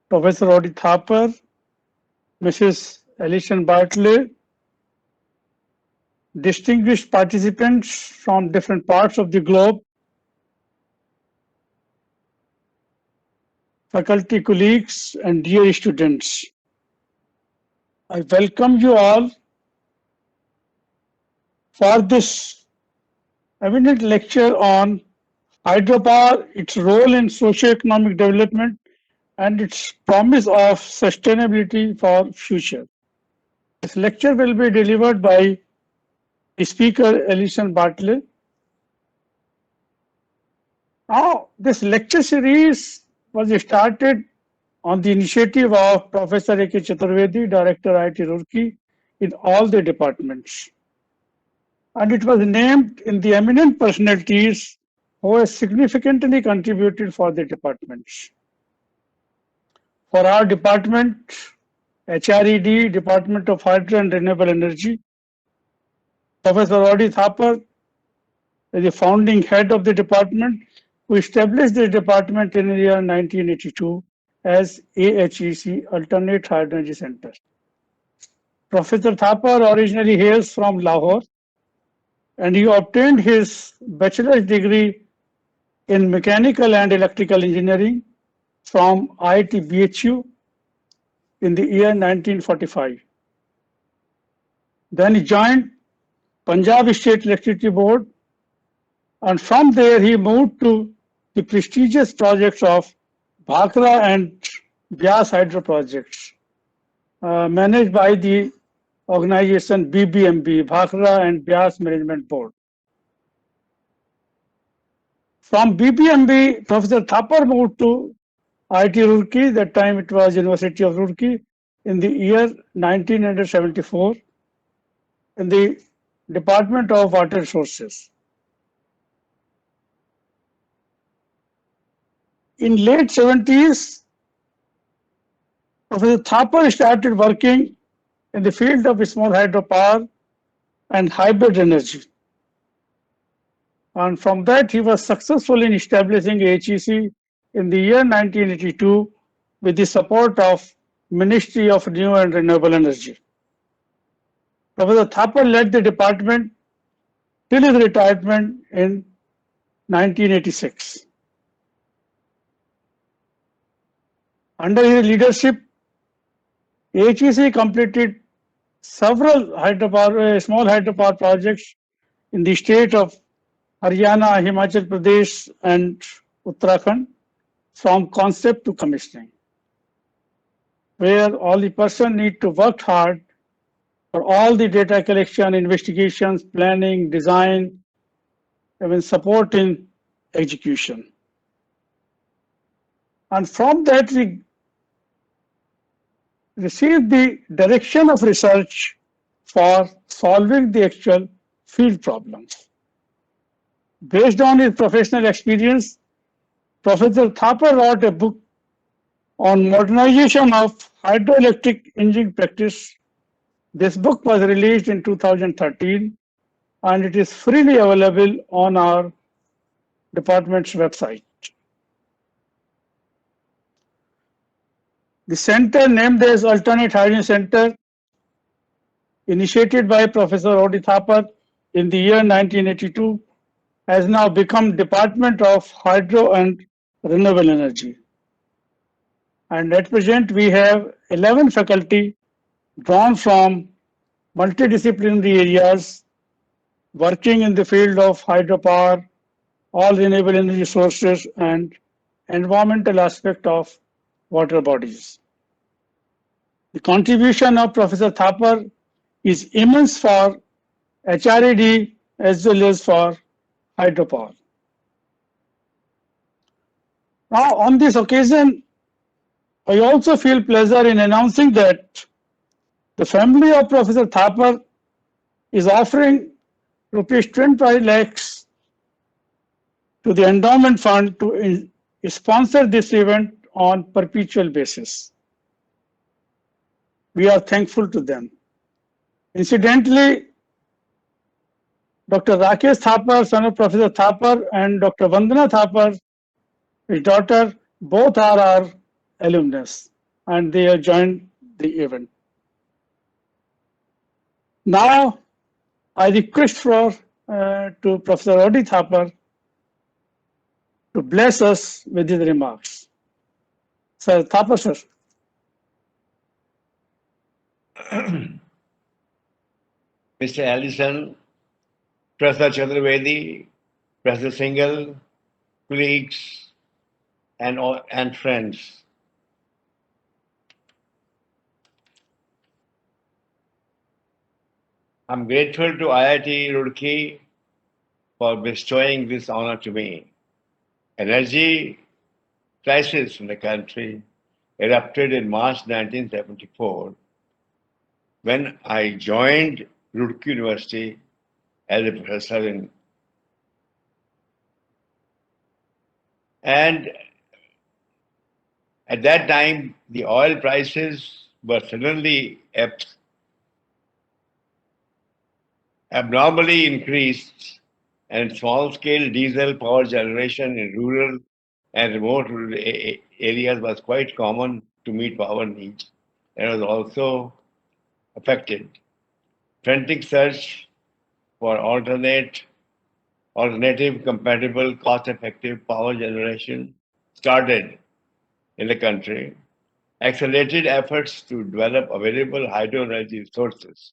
Professor Odi Thapar, Mrs. Alison Bartle, distinguished participants from different parts of the globe, faculty colleagues, and dear students. I welcome you all for this eminent lecture on hydropower, its role in socio-economic development, and its promise of sustainability for future. This lecture will be delivered by the speaker Alison Bartle. Now, this lecture series was started on the initiative of Professor A.K. Chaturvedi, Director IIT Roorkee, in all the departments. And it was named in the eminent personalities who have significantly contributed for the departments. For our department, HRED, Department of Hydro and Renewable Energy, Professor Odi Thapar is the founding head of the department, who established the department in the year 1982 as AHEC, Alternate Hydro Energy Center. Professor Thapar originally hails from Lahore, and he obtained his bachelor's degree in mechanical and electrical engineering from IIT BHU in the year 1945. Then he joined Punjab State Electricity Board, and from there he moved to the prestigious projects of Bhakra and Byas hydro projects, managed by the organization BBMB, Bhakra and Byas Management Board. From BBMB, Professor Thapar moved to IIT Roorkee, that time it was University of Roorkee, in the year 1974 in the Department of Water Resources. In late 70s, Professor Thapar started working in the field of small hydropower and hybrid energy. And from that, he was successful in establishing HEC in the year 1982 with the support of Ministry of New and Renewable Energy. Professor Thapar led the department till his retirement in 1986. Under his leadership, HEC completed several small hydropower projects in the state of Haryana, Himachal Pradesh, and Uttarakhand, from concept to commissioning, where all the person need to work hard for all the data collection, investigations, planning, design, even support in execution. And from that, we received the direction of research for solving the actual field problems. Based on his professional experience, Professor Thapar wrote a book on modernization of hydroelectric engineering practice. This book was released in 2013, and it is freely available on our department's website. The center, named as Alternate Hydrogen Center, initiated by Professor Odi Thapar in the year 1982, has now become Department of Hydro and Renewable Energy. And at present, we have 11 faculty drawn from multidisciplinary areas working in the field of hydropower, all renewable energy sources, and environmental aspect of water bodies. The contribution of Professor Thapar is immense for HRED as well as for hydropower. Now, on this occasion, I also feel pleasure in announcing that the family of Professor Thapar is offering rupees 25 lakhs to the endowment fund to sponsor this event on perpetual basis. We are thankful to them. Incidentally, Dr. Rakesh Thapar, son of Professor Thapar, and Dr. Vandana Thapar, his daughter, both are our alumnus, and they have joined the event. Now, I request to Professor Odi Thapar to bless us with his remarks. Sir Thapar, sir. Mr. Allison, Professor Chaturvedi, Professor Singhal, colleagues, and friends. I'm grateful to IIT Roorkee for bestowing this honor to me. Energy crisis in the country erupted in March 1974 when I joined Roorkee University as a professor and at that time the oil prices were suddenly abnormally increased, and small-scale diesel power generation in rural and remote areas was quite common to meet power needs and was also affected. Frantic search for alternative, compatible, cost-effective power generation started in the country. Accelerated efforts to develop available hydro energy sources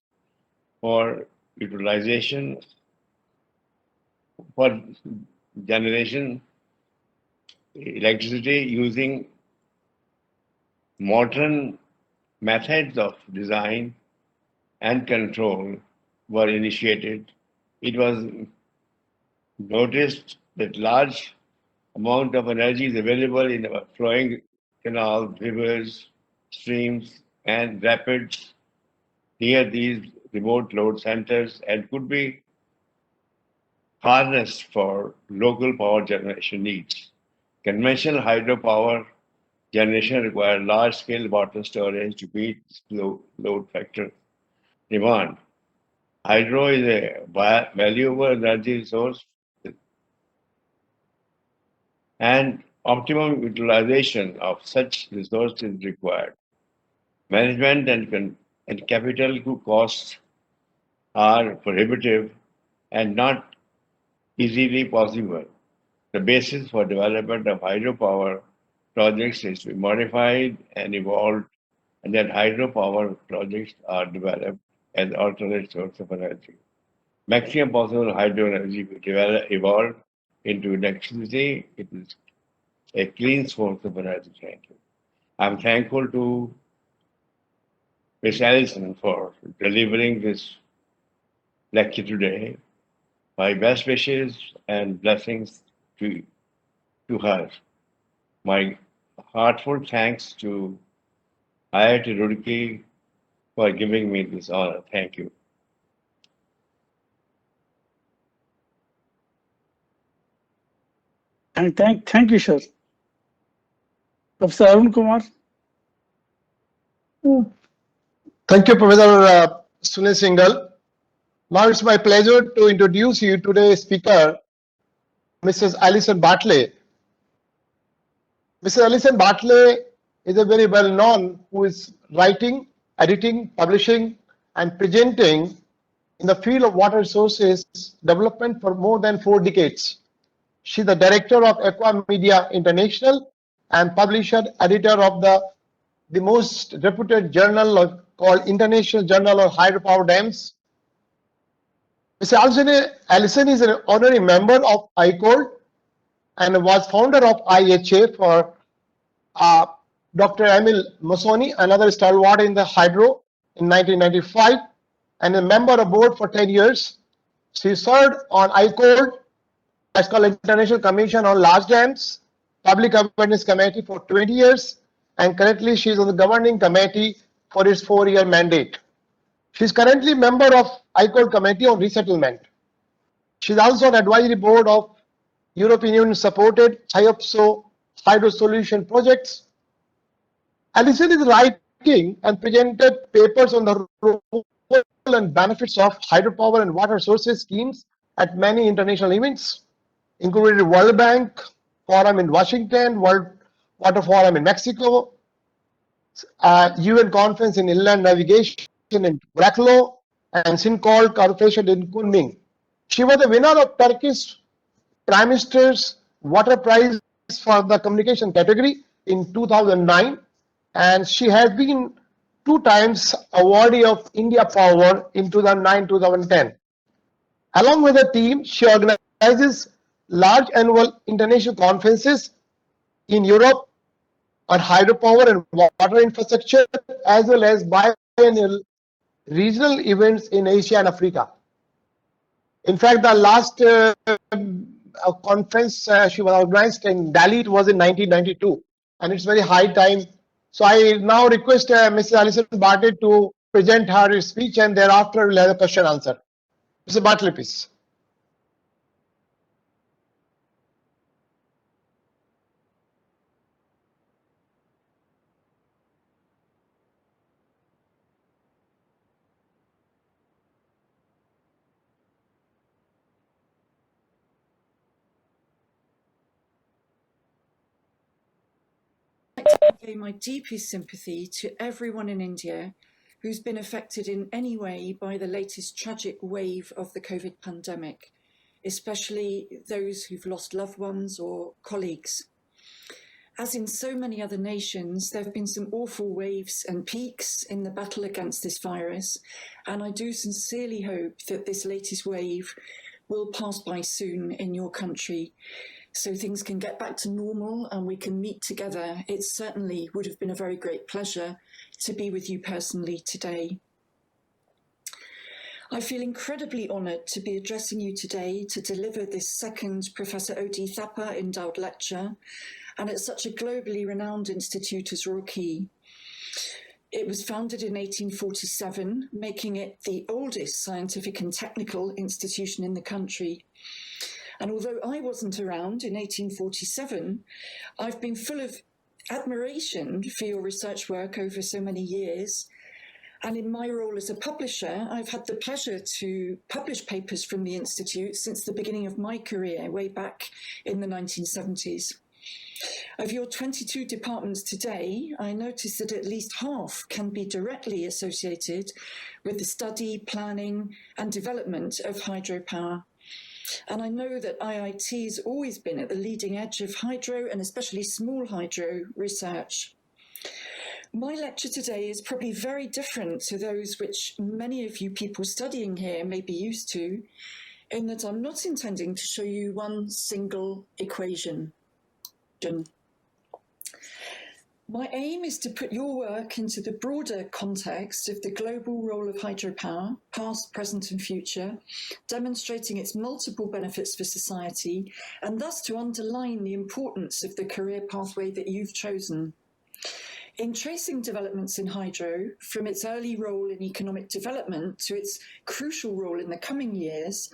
for utilization for generation electricity using modern methods of design and control were initiated. It was noticed that large amount of energy is available in our flowing canals, rivers, streams, and rapids near these remote load centers and could be harnessed for local power generation needs. Conventional hydropower generation requires large-scale water storage to meet load factor demand. Hydro is a valuable energy resource and optimum utilization of such resources is required. Management and capital costs are prohibitive and not easily possible. The basis for development of hydropower projects is to be modified and evolved, and that hydropower projects are developed as alternate source of energy. Maximum possible hydro energy will evolve into electricity. It is a clean source of energy. Thank you. I'm thankful to Ms. Alison for delivering this lecture today. My best wishes and blessings to her. My heartfelt thanks to IIT Roorkee for giving me this honor. Thank you. Thank you, sir. Professor Arun Kumar. Thank you, Professor Sunil Singhal. Now it's my pleasure to introduce you today's speaker, Mrs. Alison Bartle. Mrs. Alison Bartle is a very well known who is writing, editing, publishing, and presenting in the field of water resources development for more than 4 decades. She is the director of Aqua Media International and publisher, editor of the most reputed journal called International Journal of Hydropower Dams. Ms. Alison is an honorary member of ICOLD and was founder of IHA for Dr. Emil Mossoni, another stalwart in the hydro in 1995, and a member of board for 10 years. She served on ICOLD, that's called International Commission on Large Dams, Public Awareness Committee for 20 years, and currently she is on the governing committee for its 4-year mandate. She is currently member of ICOLD Committee on Resettlement. She is also on advisory board of European Union supported HYOPSO hydro solution projects. Alison is writing and presented papers on the role and benefits of hydropower and water sources schemes at many international events, including World Bank Forum in Washington, World Water Forum in Mexico, UN Conference in Inland Navigation in Braklo, and Sincol Corporation in Kunming. She was the winner of Turkish Prime Minister's Water Prize for the communication category in 2009, and she has been 2 times awardee of India Power in 2009-2010. Along with her team, she organizes large annual international conferences in Europe on hydropower and water infrastructure, as well as biennial regional events in Asia and Africa. In fact, the last conference she was organized in Delhi, it was in 1992, and it's very high time. So I now request Ms Alison Bartle to present her speech, and thereafter we'll have a question answer. Mr. Bartle, please. Pay my deepest sympathy to everyone in India who's been affected in any way by the latest tragic wave of the COVID pandemic, especially those who've lost loved ones or colleagues. As in so many other nations, there have been some awful waves and peaks in the battle against this virus, and I do sincerely hope that this latest wave will pass by soon in your country, so things can get back to normal and we can meet together. It certainly would have been a very great pleasure to be with you personally today. I feel incredibly honoured to be addressing you today to deliver this second Professor O.D. Thapar Endowed lecture, and at such a globally renowned institute as Roorkee. It was founded in 1847, making it the oldest scientific and technical institution in the country. And although I wasn't around in 1847, I've been full of admiration for your research work over so many years. And in my role as a publisher, I've had the pleasure to publish papers from the Institute since the beginning of my career, way back in the 1970s. Of your 22 departments today, I notice that at least half can be directly associated with the study, planning, and development of hydropower. And I know that IIT has always been at the leading edge of hydro and especially small hydro research. My lecture today is probably very different to those which many of you people studying here may be used to, in that I'm not intending to show you one single equation. My aim is to put your work into the broader context of the global role of hydropower, past, present and future, demonstrating its multiple benefits for society, and thus to underline the importance of the career pathway that you've chosen. In tracing developments in hydro, from its early role in economic development to its crucial role in the coming years,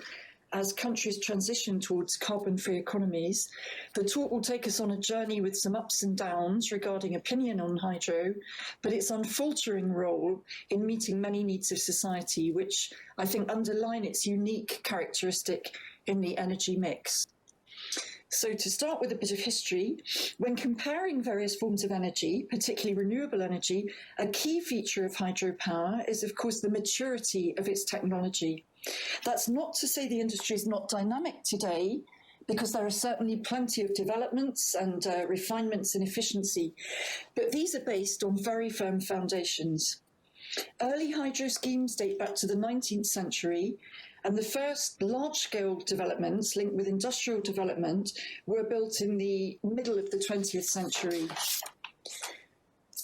as countries transition towards carbon-free economies, the talk will take us on a journey with some ups and downs regarding opinion on hydro, but its unfaltering role in meeting many needs of society, which I think underline its unique characteristic in the energy mix. So to start with a bit of history, when comparing various forms of energy, particularly renewable energy, a key feature of hydropower is, of course, the maturity of its technology. That's not to say the industry is not dynamic today, because there are certainly plenty of developments and refinements in efficiency, but these are based on very firm foundations. Early hydro schemes date back to the 19th century, and the first large-scale developments linked with industrial development were built in the middle of the 20th century.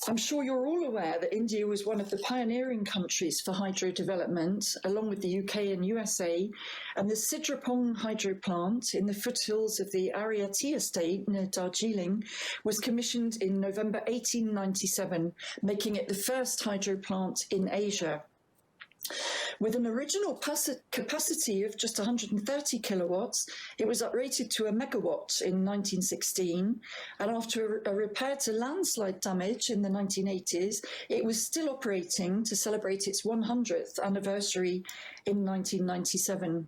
I'm sure you're all aware that India was one of the pioneering countries for hydro development, along with the UK and USA, and the Sidrapong hydro plant in the foothills of the Ariati estate near Darjeeling was commissioned in November 1897, making it the first hydro plant in Asia. With an original capacity of just 130 kilowatts, it was uprated to a megawatt in 1916, and after a repair to landslide damage in the 1980s, it was still operating to celebrate its 100th anniversary in 1997.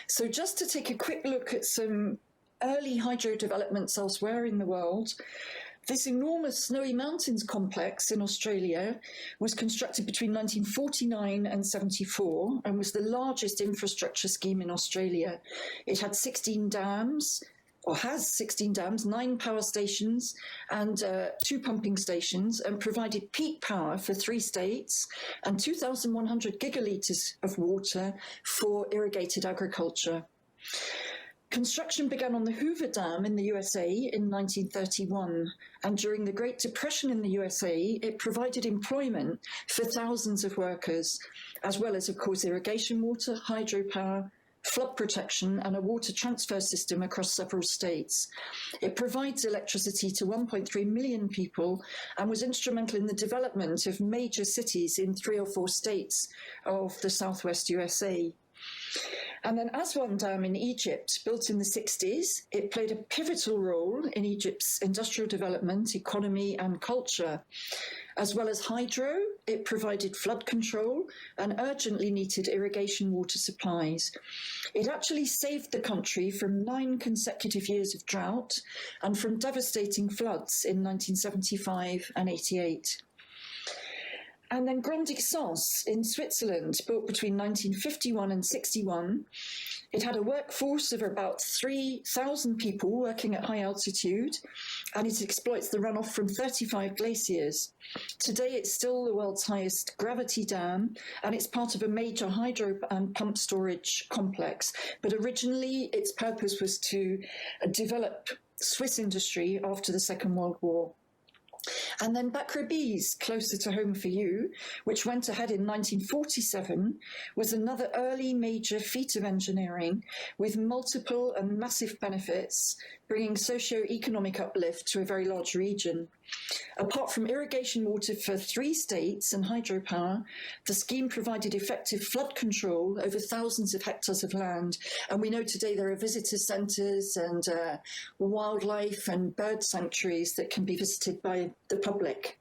So just to take a quick look at some early hydro developments elsewhere in the world, this enormous Snowy Mountains complex in Australia was constructed between 1949 and 74 and was the largest infrastructure scheme in Australia. It had 16 dams, or has 16 dams, 9 power stations and 2 pumping stations, and provided peak power for 3 states and 2,100 gigalitres of water for irrigated agriculture. Construction began on the Hoover Dam in the USA in 1931, and during the Great Depression in the USA, it provided employment for thousands of workers, as well as, of course, irrigation water, hydropower, flood protection, and a water transfer system across several states. It provides electricity to 1.3 million people and was instrumental in the development of major cities in 3 or 4 states of the southwest USA. And then Aswan Dam in Egypt, built in the 60s, it played a pivotal role in Egypt's industrial development, economy and culture. As well as hydro, it provided flood control and urgently needed irrigation water supplies. It actually saved the country from 9 consecutive years of drought and from devastating floods in 1975 and 88. And then Grande Essence in Switzerland, built between 1951 and 61. It had a workforce of about 3,000 people working at high altitude, and it exploits the runoff from 35 glaciers. Today, it's still the world's highest gravity dam, and it's part of a major hydro and pump storage complex. But originally, its purpose was to develop Swiss industry after the Second World War. And then Bakrabis, closer to home for you, which went ahead in 1947, was another early major feat of engineering with multiple and massive benefits, bringing socio-economic uplift to a very large region. Apart from irrigation water for 3 states and hydropower, the scheme provided effective flood control over thousands of hectares of land. And we know today there are visitor centres and wildlife and bird sanctuaries that can be visited by the public.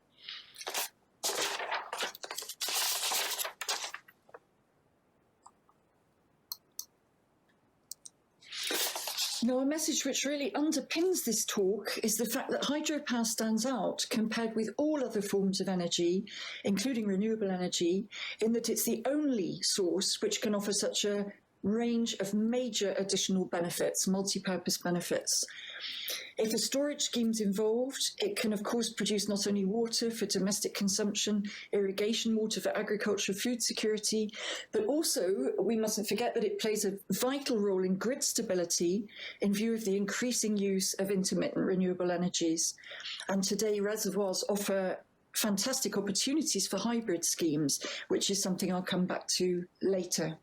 Now, a message which really underpins this talk is the fact that hydropower stands out compared with all other forms of energy, including renewable energy, in that it's the only source which can offer such a range of major additional benefits, multi-purpose benefits. If a storage scheme's involved, it can of course produce not only water for domestic consumption, irrigation water for agriculture, food security, but also we mustn't forget that it plays a vital role in grid stability in view of the increasing use of intermittent renewable energies. And today reservoirs offer fantastic opportunities for hybrid schemes, which is something I'll come back to later.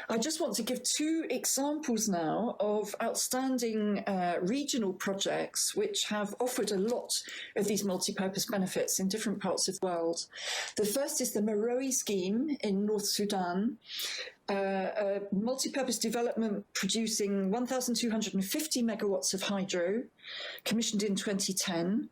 I just want to give 2 examples now of outstanding regional projects which have offered a lot of these multi-purpose benefits in different parts of the world. The first is the Meroe scheme in North Sudan, a multi-purpose development producing 1,250 megawatts of hydro, commissioned in 2010.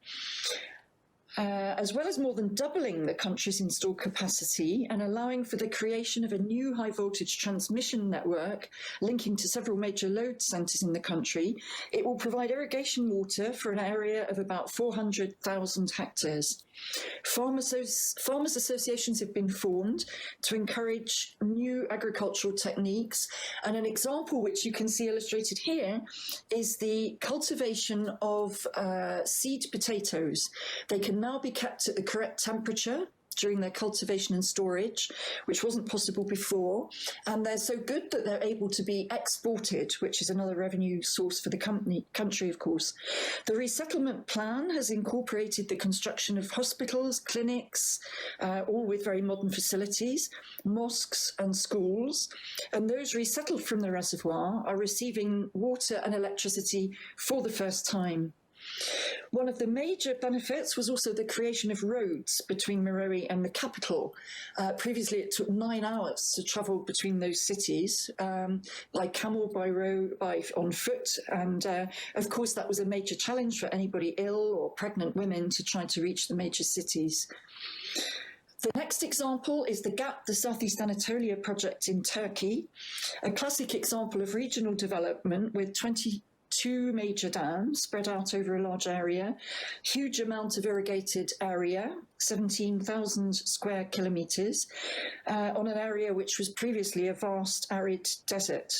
As well as more than doubling the country's installed capacity and allowing for the creation of a new high-voltage transmission network linking to several major load centres in the country, it will provide irrigation water for an area of about 400,000 hectares. Farmers associations have been formed to encourage new agricultural techniques, and an example which you can see illustrated here is the cultivation of seed potatoes. They can now be kept at the correct temperature during their cultivation and storage, which wasn't possible before. And they're so good that they're able to be exported, which is another revenue source for the country, of course. The resettlement plan has incorporated the construction of hospitals, clinics, all with very modern facilities, mosques and schools. And those resettled from the reservoir are receiving water and electricity for the first time. One of the major benefits was also the creation of roads between Meroe and the capital. Previously, it took 9 hours to travel between those cities by camel, by road, on foot. And of course, that was a major challenge for anybody ill or pregnant women to try to reach the major cities. The next example is the GAP, the Southeast Anatolia project in Turkey, a classic example of regional development with 22 2 major dams spread out over a large area, huge amount of irrigated area, 17,000 square kilometres, on an area which was previously a vast arid desert.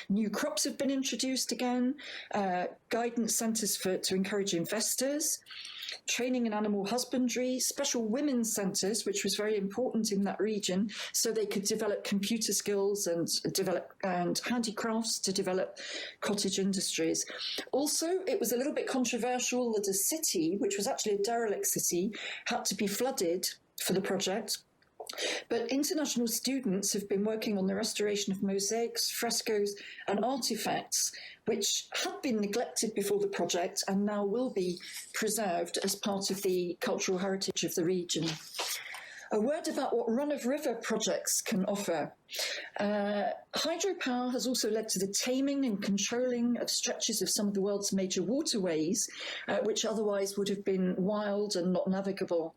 New crops have been introduced again, guidance centres to encourage investors, training in animal husbandry, special women's centres, which was very important in that region, so they could develop computer skills and handicrafts to develop cottage industries. Also, it was a little bit controversial that a city, which was actually a derelict city, had to be flooded for the project. But international students have been working on the restoration of mosaics, frescoes, and artifacts which had been neglected before the project and now will be preserved as part of the cultural heritage of the region. A word about what run-of-river projects can offer. Hydropower has also led to the taming and controlling of stretches of some of the world's major waterways, which otherwise would have been wild and not navigable.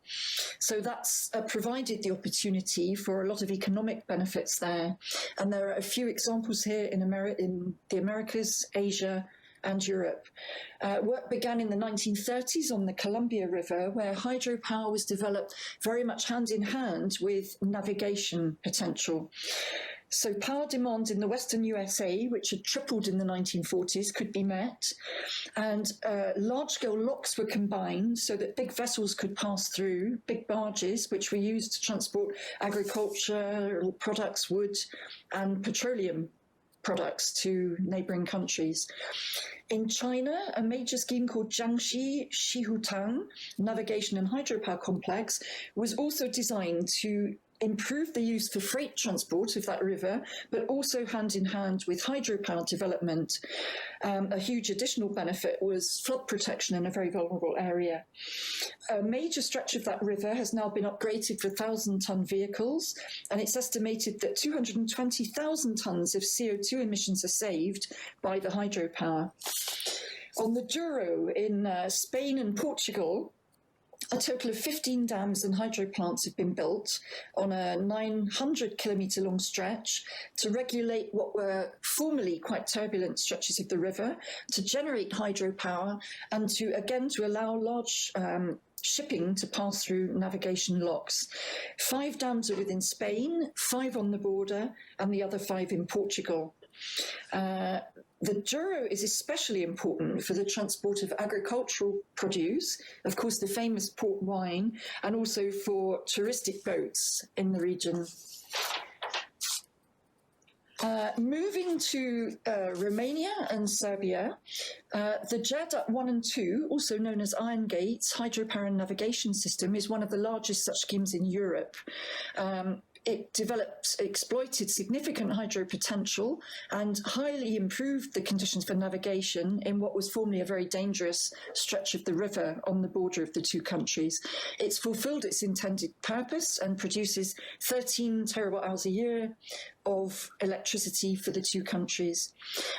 So that's provided the opportunity for a lot of economic benefits there. And there are a few examples here in the Americas, Asia, and Europe. Work began in the 1930s on the Columbia River, where hydropower was developed very much hand in hand with navigation potential. So power demand in the Western USA, which had tripled in the 1940s, could be met, and large-scale locks were combined so that big vessels could pass through, big barges, which were used to transport agriculture products, wood, and petroleum products to neighbouring countries. In China, a major scheme called Jiangxi Shihutang Navigation and Hydropower Complex was also designed to improve the use for freight transport of that river, but also hand in hand with hydropower development. A huge additional benefit was flood protection in a very vulnerable area. A major stretch of that river has now been upgraded for 1,000-ton vehicles, and it's estimated that 220,000 tons of CO2 emissions are saved by the hydropower. On the Douro in Spain and Portugal, a total of 15 dams and hydro plants have been built on a 900-kilometre long stretch to regulate what were formerly quite turbulent stretches of the river, to generate hydropower, and to allow large shipping to pass through navigation locks. 5 dams are within Spain, 5 on the border, and the other 5 in Portugal. The Douro is especially important for the transport of agricultural produce, of course the famous port wine, and also for touristic boats in the region. Moving to Romania and Serbia, the Gerdap 1 and 2, also known as Iron Gates Hydropower and Navigation System, is one of the largest such schemes in Europe. It exploited significant hydro potential and highly improved the conditions for navigation in what was formerly a very dangerous stretch of the river on the border of the two countries. It's fulfilled its intended purpose and produces 13 terawatt hours a year of electricity for the two countries.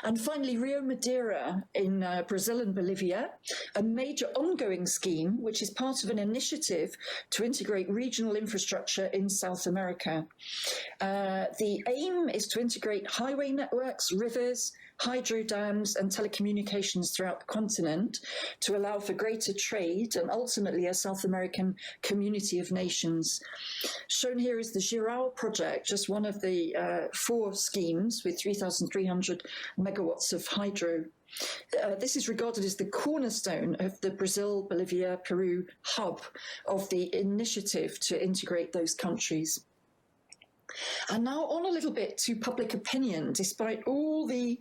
And finally, Rio Madeira in Brazil and Bolivia, a major ongoing scheme which is part of an initiative to integrate regional infrastructure in South America. The aim is to integrate highway networks, rivers, hydro dams and telecommunications throughout the continent to allow for greater trade and ultimately a South American community of nations. Shown here is the Girau project, just one of the 4 schemes with 3,300 megawatts of hydro. This is regarded as the cornerstone of the Brazil, Bolivia, Peru hub of the initiative to integrate those countries. And now on a little bit to public opinion. Despite all the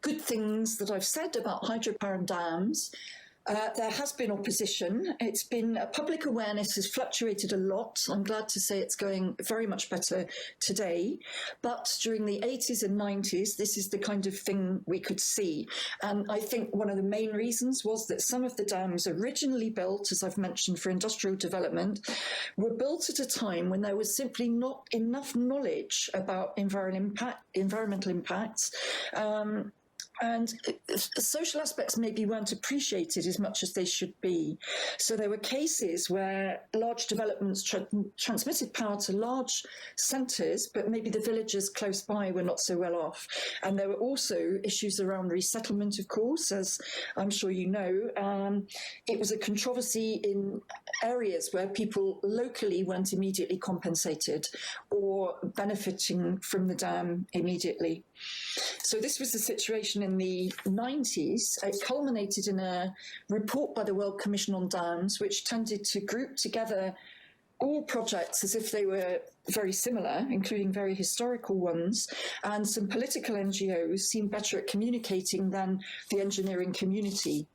good things that I've said about hydropower and dams, there has been opposition. It's been public awareness has fluctuated a lot. I'm glad to say it's going very much better today. But during the 80s and 90s, this is the kind of thing we could see. And I think one of the main reasons was that some of the dams originally built, as I've mentioned, for industrial development, were built at a time when there was simply not enough knowledge about environmental impacts. And social aspects maybe weren't appreciated as much as they should be. So there were cases where large developments transmitted power to large centres, but maybe the villagers close by were not so well off. And there were also issues around resettlement, of course, as I'm sure you know. It was a controversy in areas where people locally weren't immediately compensated or benefiting from the dam immediately. So this was the situation in the 90s. It culminated in a report by the World Commission on Dams, which tended to group together all projects as if they were very similar, including very historical ones, and some political NGOs seemed better at communicating than the engineering community.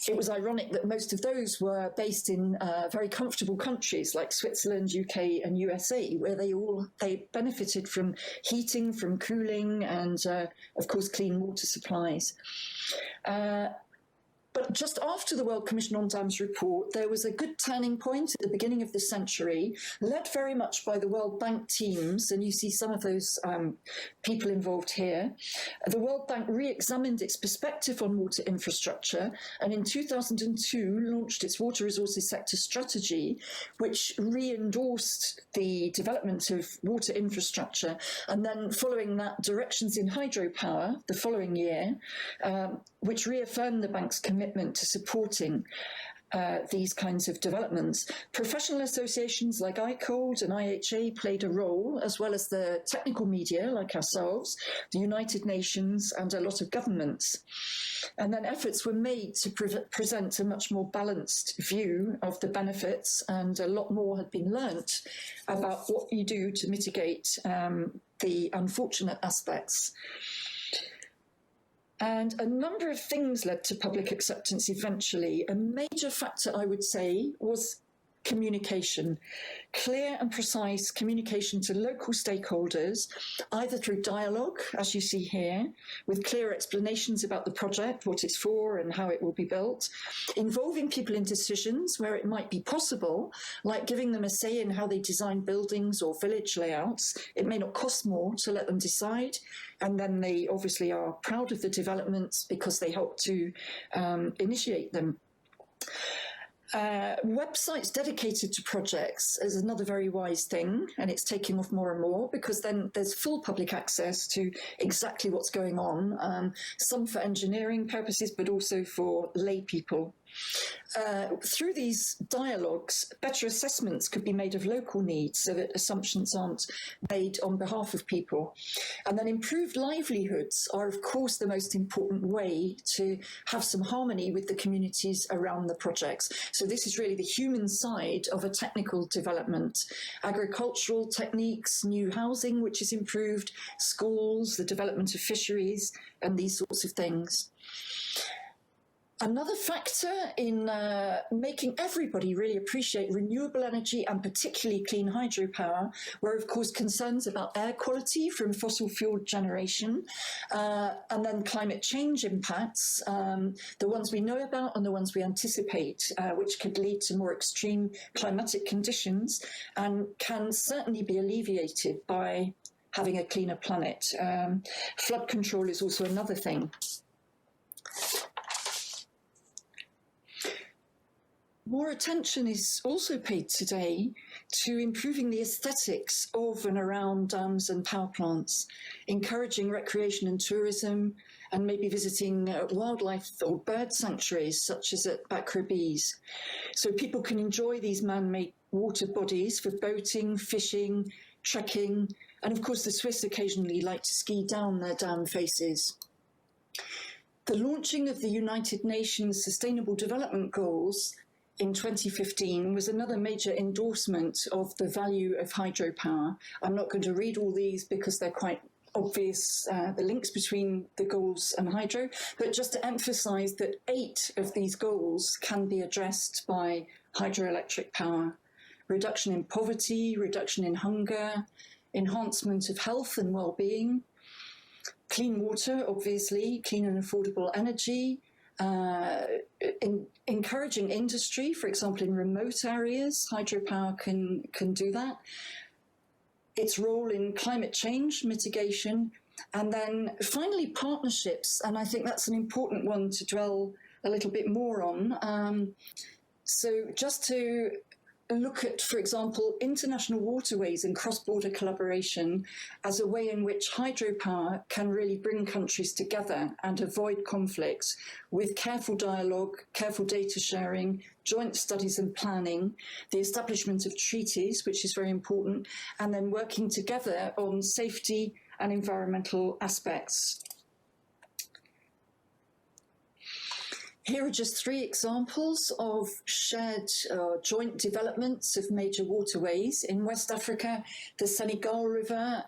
It was ironic that most of those were based in very comfortable countries like Switzerland, UK, and USA, where they benefited from heating, from cooling, and of course clean water supplies. But just after the World Commission on Dams report, there was a good turning point at the beginning of the century, led very much by the World Bank teams, and you see some of those people involved here. The World Bank re-examined its perspective on water infrastructure, and in 2002 launched its water resources sector strategy, which re-endorsed the development of water infrastructure, and then following that, directions in hydropower the following year, which reaffirmed the bank's commitment to supporting these kinds of developments. Professional associations like ICOLD and IHA played a role, as well as the technical media like ourselves, the United Nations, and a lot of governments. And then efforts were made to present a much more balanced view of the benefits, and a lot more had been learnt about what you do to mitigate the unfortunate aspects. And a number of things led to public acceptance eventually. A major factor, I would say, was communication, clear and precise communication to local stakeholders, either through dialogue, as you see here, with clear explanations about the project, what it's for and how it will be built, involving people in decisions where it might be possible, like giving them a say in how they design buildings or village layouts. It may not cost more to let them decide, and then they obviously are proud of the developments because they help to initiate them. Websites dedicated to projects is another very wise thing, and it's taking off more and more because then there's full public access to exactly what's going on, some for engineering purposes, but also for lay people. Through these dialogues, better assessments could be made of local needs so that assumptions aren't made on behalf of people. And then improved livelihoods are, of course, the most important way to have some harmony with the communities around the projects. So this is really the human side of a technical development. Agricultural techniques, new housing, which is improved, schools, the development of fisheries, and these sorts of things. Another factor in making everybody really appreciate renewable energy and particularly clean hydropower were, of course, concerns about air quality from fossil fuel generation, and then climate change impacts, the ones we know about and the ones we anticipate, which could lead to more extreme climatic conditions and can certainly be alleviated by having a cleaner planet. Flood control is also another thing. More attention is also paid today to improving the aesthetics of and around dams and power plants, encouraging recreation and tourism, and maybe visiting wildlife or bird sanctuaries such as at Bakra Bees. So people can enjoy these man-made water bodies for boating, fishing, trekking, and of course the Swiss occasionally like to ski down their dam faces. The launching of the United Nations Sustainable Development Goals in 2015 was another major endorsement of the value of hydropower. I'm not going to read all these because they're quite obvious, the links between the goals and hydro, but just to emphasize that 8 of these goals can be addressed by hydroelectric power. Reduction in poverty, reduction in hunger, enhancement of health and well-being, clean water, obviously, clean and affordable energy, encouraging industry, for example, in remote areas, hydropower can do that. Its role in climate change mitigation, And then finally, partnerships. And I think that's an important one to dwell a little bit more on. So just to look at, for example, international waterways and cross-border collaboration as a way in which hydropower can really bring countries together and avoid conflicts with careful dialogue, careful data sharing, joint studies and planning, the establishment of treaties, which is very important, and then working together on safety and environmental aspects. Here are just 3 examples of shared joint developments of major waterways. In West Africa, the Senegal River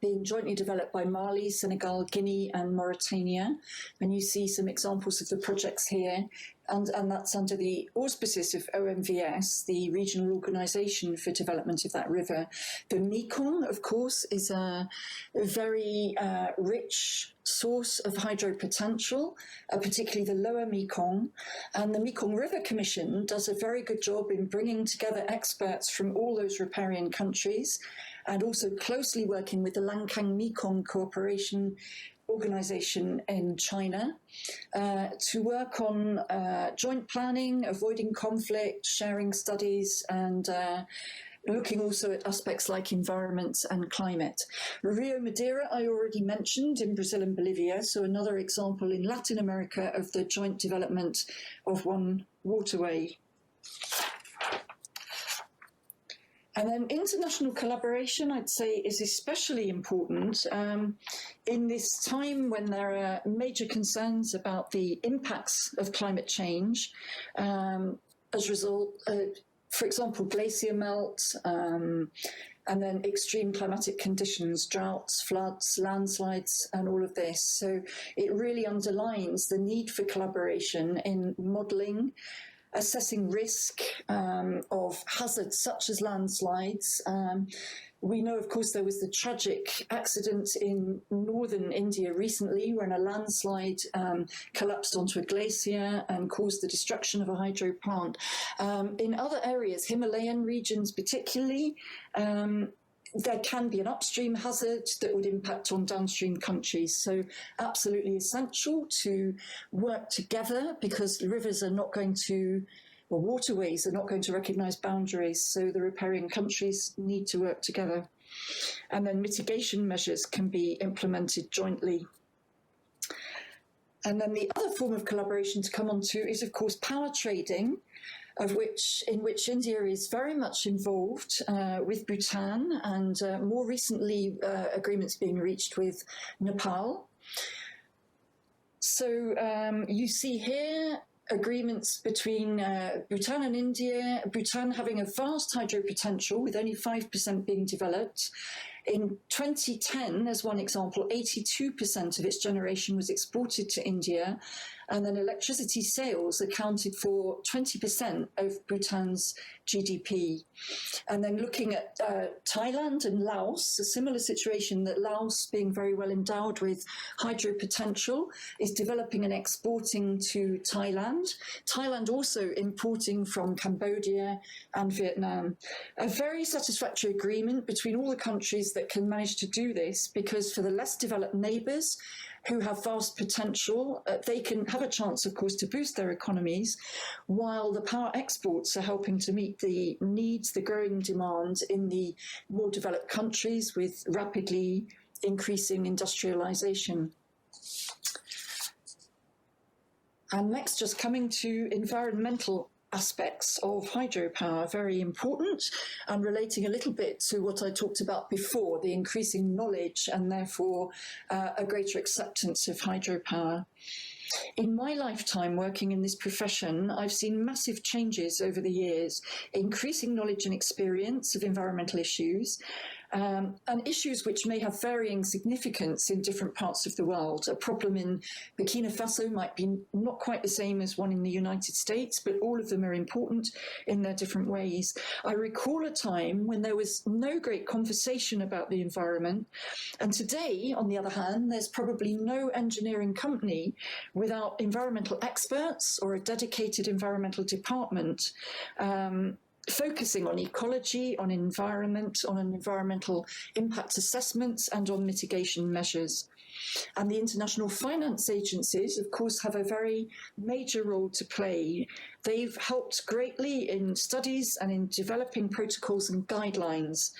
being jointly developed by Mali, Senegal, Guinea and Mauritania. And you see some examples of the projects here. And that's under the auspices of OMVS, the regional organisation for development of that river. The Mekong, of course, is a very rich source of hydro potential, particularly the lower Mekong. And the Mekong River Commission does a very good job in bringing together experts from all those riparian countries, and also closely working with the Lancang Mekong Cooperation Organization in China to work on joint planning, avoiding conflict, sharing studies, and looking also at aspects like environment and climate. Rio Madeira, I already mentioned, in Brazil and Bolivia, so another example in Latin America of the joint development of one waterway. And then international collaboration, I'd say, is especially important in this time when there are major concerns about the impacts of climate change as a result, for example, glacier melt, and then extreme climatic conditions, droughts, floods, landslides, and all of this. So it really underlines the need for collaboration in modelling, assessing risk of hazards such as landslides. We know, of course, there was the tragic accident in northern India recently when a landslide collapsed onto a glacier and caused the destruction of a hydro plant. In other areas, Himalayan regions particularly, there can be an upstream hazard that would impact on downstream countries. So absolutely essential to work together, because rivers are not going to, or waterways are not going to recognise boundaries. So the riparian countries need to work together. And then mitigation measures can be implemented jointly. And then the other form of collaboration to come on to is, of course, power trading, in which India is very much involved with Bhutan, and more recently agreements being reached with Nepal. So you see here agreements between Bhutan and India, Bhutan having a vast hydro potential with only 5% being developed. In 2010, as one example, 82% of its generation was exported to India, and then electricity sales accounted for 20% of Bhutan's GDP. And then looking at Thailand and Laos, a similar situation, that Laos, being very well endowed with hydro potential, is developing and exporting to Thailand. Thailand also importing from Cambodia and Vietnam. A very satisfactory agreement between all the countries that can manage to do this, because for the less developed neighbours who have vast potential, they can have a chance, of course, to boost their economies, while the power exports are helping to meet the needs, the growing demand in the more developed countries with rapidly increasing industrialisation. And next, just coming to environmental aspects of hydropower, very important, and relating a little bit to what I talked about before, the increasing knowledge and therefore a greater acceptance of hydropower. In my lifetime working in this profession, I've seen massive changes over the years, increasing knowledge and experience of environmental issues, and issues which may have varying significance in different parts of the world. A problem in Burkina Faso might be not quite the same as one in the United States, but all of them are important in their different ways. I recall a time when there was no great conversation about the environment, and today, on the other hand, there's probably no engineering company without environmental experts or a dedicated environmental department focusing on ecology, on environment, on environmental impact assessments, and on mitigation measures. And the international finance agencies, of course, have a very major role to play. They've helped greatly in studies and in developing protocols and guidelines.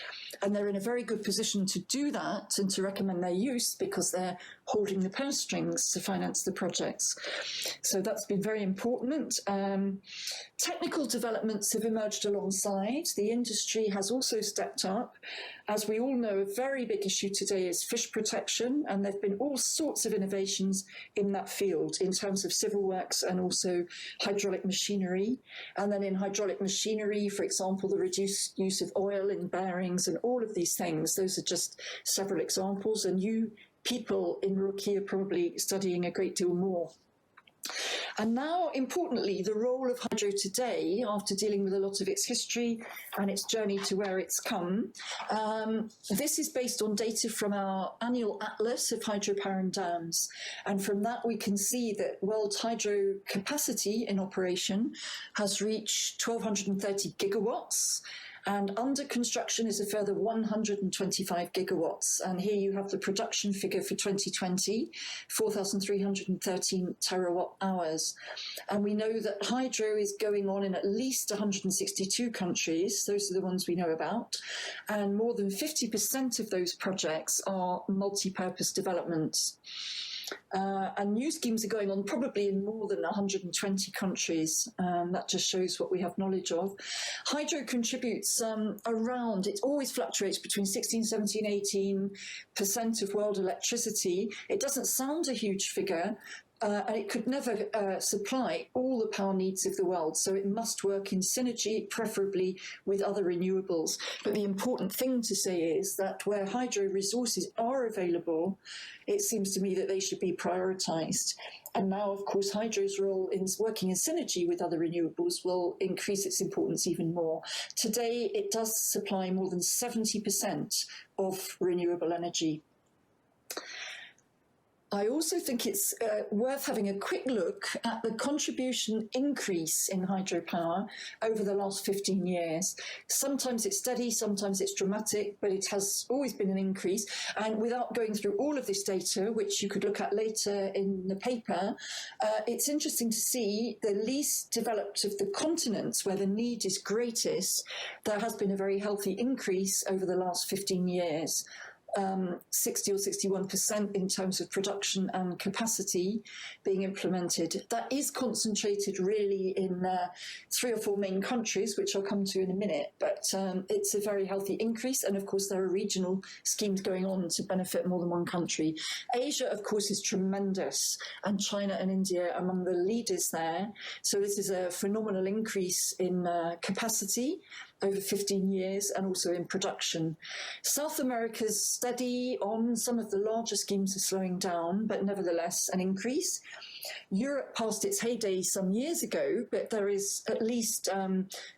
And they're in a very good position to do that and to recommend their use because they're holding the purse strings to finance the projects. So that's been very important. Technical developments have emerged alongside. The industry has also stepped up. As we all know, a very big issue today is fish protection, and there have been all sorts of innovations in that field in terms of civil works and also hydraulic machinery. And then in hydraulic machinery, for example, the reduced use of oil in bearings and all of these things, those are just several examples. And you people in Roorkee are probably studying a great deal more. And now, importantly, the role of hydro today, after dealing with a lot of its history and its journey to where it's come. This is based on data from our annual atlas of hydropower and dams. And from that, we can see that world hydro capacity in operation has reached 1,230 gigawatts. And under construction is a further 125 gigawatts. And here you have the production figure for 2020, 4,313 terawatt hours. And we know that hydro is going on in at least 162 countries. Those are the ones we know about. And more than 50% of those projects are multi-purpose developments. And new schemes are going on probably in more than 120 countries. That just shows what we have knowledge of. Hydro contributes around, it always fluctuates between 16, 17, 18% of world electricity. It doesn't sound a huge figure, and it could never supply all the power needs of the world. So it must work in synergy, preferably with other renewables. But the important thing to say is that where hydro resources are available, it seems to me that they should be prioritised. And now, of course, hydro's role in working in synergy with other renewables will increase its importance even more. Today, it does supply more than 70% of renewable energy. I also think it's worth having a quick look at the contribution increase in hydropower over the last 15 years. Sometimes it's steady, sometimes it's dramatic, but it has always been an increase. And without going through all of this data, which you could look at later in the paper, it's interesting to see the least developed of the continents where the need is greatest. There has been a very healthy increase over the last 15 years. 60 or 61% in terms of production and capacity being implemented. That is concentrated really in 3 or 4 main countries, which I'll come to in a minute, but it's a very healthy increase. And of course, there are regional schemes going on to benefit more than one country. Asia, of course, is tremendous, and China and India are among the leaders there. So this is a phenomenal increase in capacity over 15 years and also in production. South America's steady on. Some of the larger schemes are slowing down, but nevertheless an increase. Europe passed its heyday some years ago, but there is at least,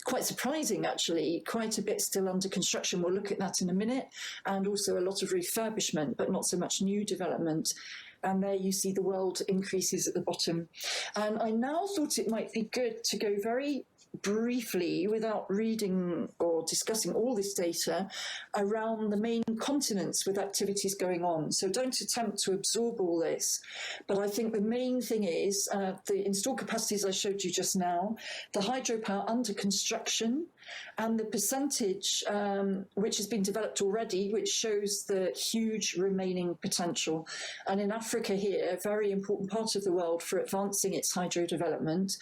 quite surprising actually, quite a bit still under construction. We'll look at that in a minute, and also a lot of refurbishment, but not so much new development. And there you see the world increases at the bottom. And I now thought it might be good to go very briefly, without reading or discussing all this data, around the main continents with activities going on. So don't attempt to absorb all this. But I think the main thing is the installed capacities I showed you just now, the hydropower under construction, and the percentage which has been developed already, which shows the huge remaining potential. And in Africa here, a very important part of the world for advancing its hydro development,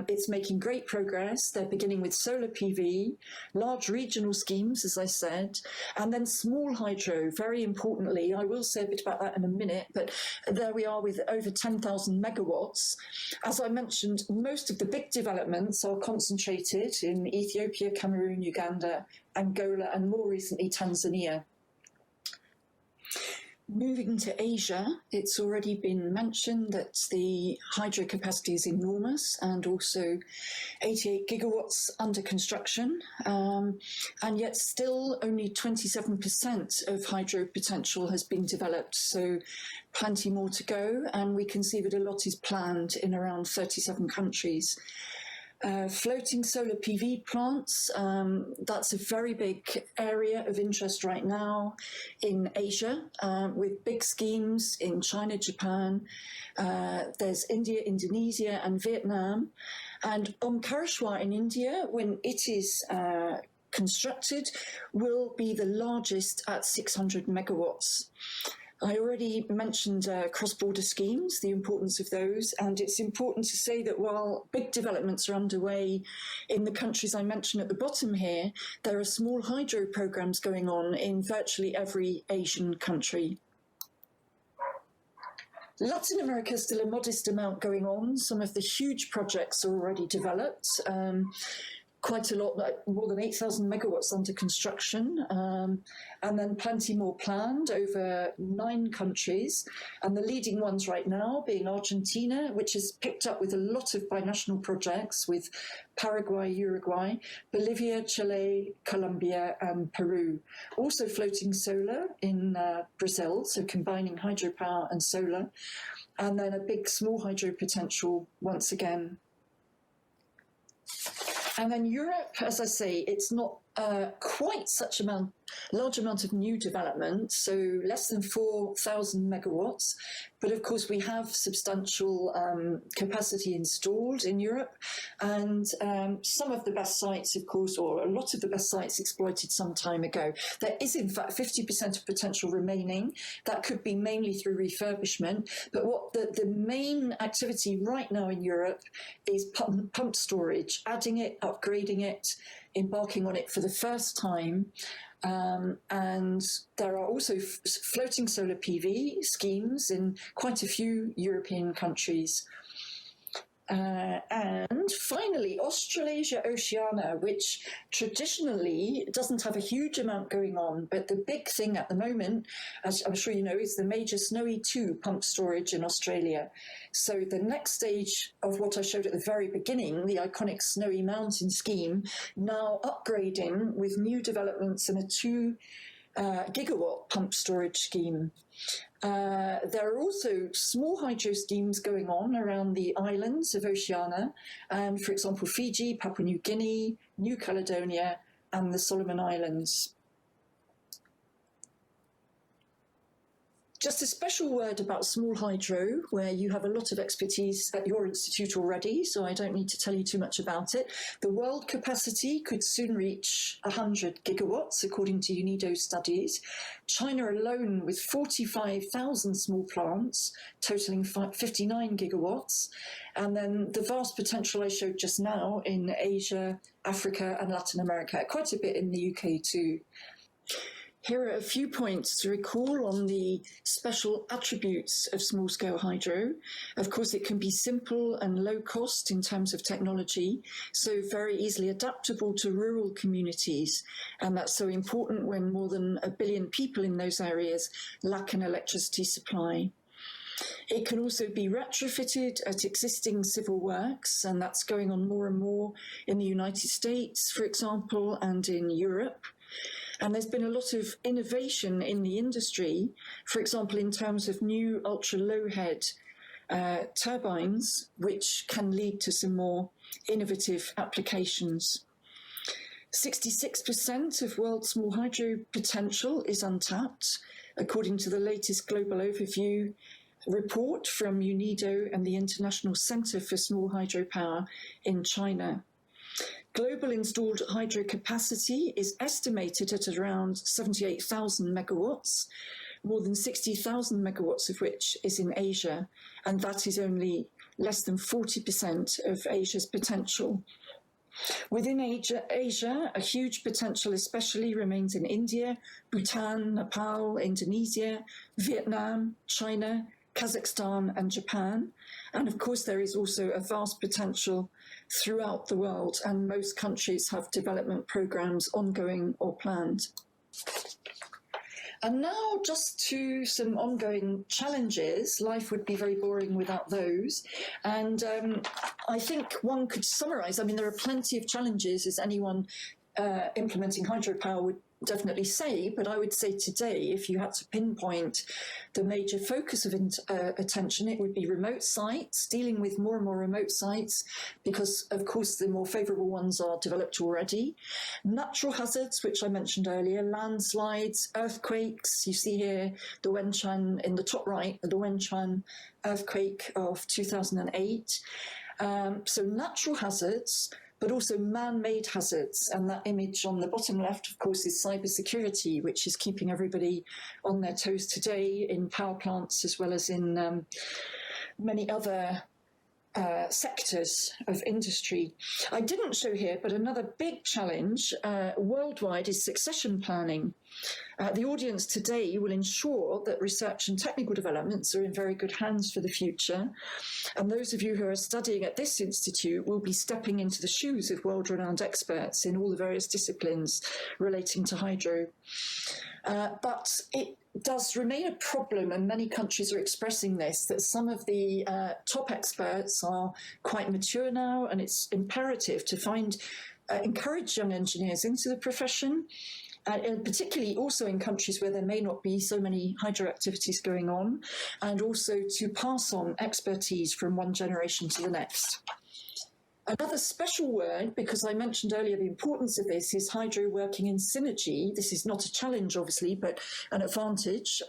it's making great progress. They're beginning with solar PV, large regional schemes, as I said, and then small hydro, very importantly. I will say a bit about that in a minute, but there we are with over 10,000 megawatts. As I mentioned, most of the big developments are concentrated in Ethiopia, Cameroon, Uganda, Angola, and more recently Tanzania. Moving to Asia, it's already been mentioned that the hydro capacity is enormous, and also 88 gigawatts under construction, and yet still only 27% of hydro potential has been developed, so plenty more to go, and we can see that a lot is planned in around 37 countries. Floating solar PV plants, that's a very big area of interest right now in Asia, with big schemes in China, Japan. There's India, Indonesia, and Vietnam. And Omkareshwar in India, when it is constructed, will be the largest at 600 megawatts. I already mentioned cross-border schemes, the importance of those, and it's important to say that while big developments are underway in the countries I mentioned at the bottom here, there are small hydro programs going on in virtually every Asian country. Latin America is still a modest amount going on. Some of the huge projects are already developed. Quite a lot, like more than 8,000 megawatts under construction, and then plenty more planned over 9 countries. And the leading ones right now being Argentina, which has picked up with a lot of binational projects with Paraguay, Uruguay, Bolivia, Chile, Colombia, and Peru. Also floating solar in Brazil, so combining hydropower and solar. And then a big small hydro potential once again. And then Europe, as I say, it's not quite such a large amount of new development, so less than 4,000 megawatts. But of course, we have substantial capacity installed in Europe, and some of the best sites, of course, or a lot of the best sites exploited some time ago. There is, in fact, 50% of potential remaining. That could be mainly through refurbishment. But what the main activity right now in Europe is pump storage, adding it, upgrading it, embarking on it for the first time. And there are also floating solar PV schemes in quite a few European countries. And finally, Australasia Oceania, which traditionally doesn't have a huge amount going on, but the big thing at the moment, as I'm sure you know, is the major Snowy 2 pump storage in Australia. So the next stage of what I showed at the very beginning, the iconic Snowy Mountain scheme, now upgrading with new developments and a 2 gigawatt pump storage scheme. There are also small hydro schemes going on around the islands of Oceania, and for example, Fiji, Papua New Guinea, New Caledonia, and the Solomon Islands. Just a special word about small hydro, where you have a lot of expertise at your institute already, so I don't need to tell you too much about it. The world capacity could soon reach 100 gigawatts, according to UNIDO studies. China alone, with 45,000 small plants, totaling 59 gigawatts. And then the vast potential I showed just now in Asia, Africa, and Latin America, quite a bit in the UK too. Here are a few points to recall on the special attributes of small-scale hydro. Of course, it can be simple and low cost in terms of technology, so very easily adaptable to rural communities. And that's so important when more than 1 billion people in those areas lack an electricity supply. It can also be retrofitted at existing civil works, and that's going on more and more in the United States, for example, and in Europe. And there's been a lot of innovation in the industry, for example, in terms of new ultra-low head turbines, which can lead to some more innovative applications. 66% of world small hydro potential is untapped, according to the latest global overview report from UNIDO and the International Centre for Small Hydropower in China. Global installed hydro capacity is estimated at around 78,000 megawatts, more than 60,000 megawatts of which is in Asia, and that is only less than 40% of Asia's potential. Within Asia, a huge potential especially remains in India, Bhutan, Nepal, Indonesia, Vietnam, China, Kazakhstan, and Japan. And of course, there is also a vast potential throughout the world, and most countries have development programs ongoing or planned. And now just to some ongoing challenges. Life would be very boring without those. And I think one could summarize, I mean, there are plenty of challenges, as anyone implementing hydropower would definitely say, but I would say today, if you had to pinpoint the major focus of attention, it would be remote sites, dealing with more and more remote sites, because of course the more favourable ones are developed already. Natural hazards, which I mentioned earlier, landslides, earthquakes. You see here the Wenchuan in the top right, the Wenchuan earthquake of 2008. So natural hazards, but also man-made hazards. And that image on the bottom left, of course, is cybersecurity, which is keeping everybody on their toes today in power plants as well as in many other sectors of industry. I didn't show here, but another big challenge worldwide is succession planning. The audience today will ensure that research and technical developments are in very good hands for the future. And those of you who are studying at this institute will be stepping into the shoes of world-renowned experts in all the various disciplines relating to hydro. But it does remain a problem, and many countries are expressing this, that some of the top experts are quite mature now, and it's imperative to encourage young engineers into the profession. And particularly also in countries where there may not be so many hydro activities going on, and also to pass on expertise from one generation to the next. Another special word, because I mentioned earlier the importance of this, is hydro working in synergy. This is not a challenge, obviously, but an advantage.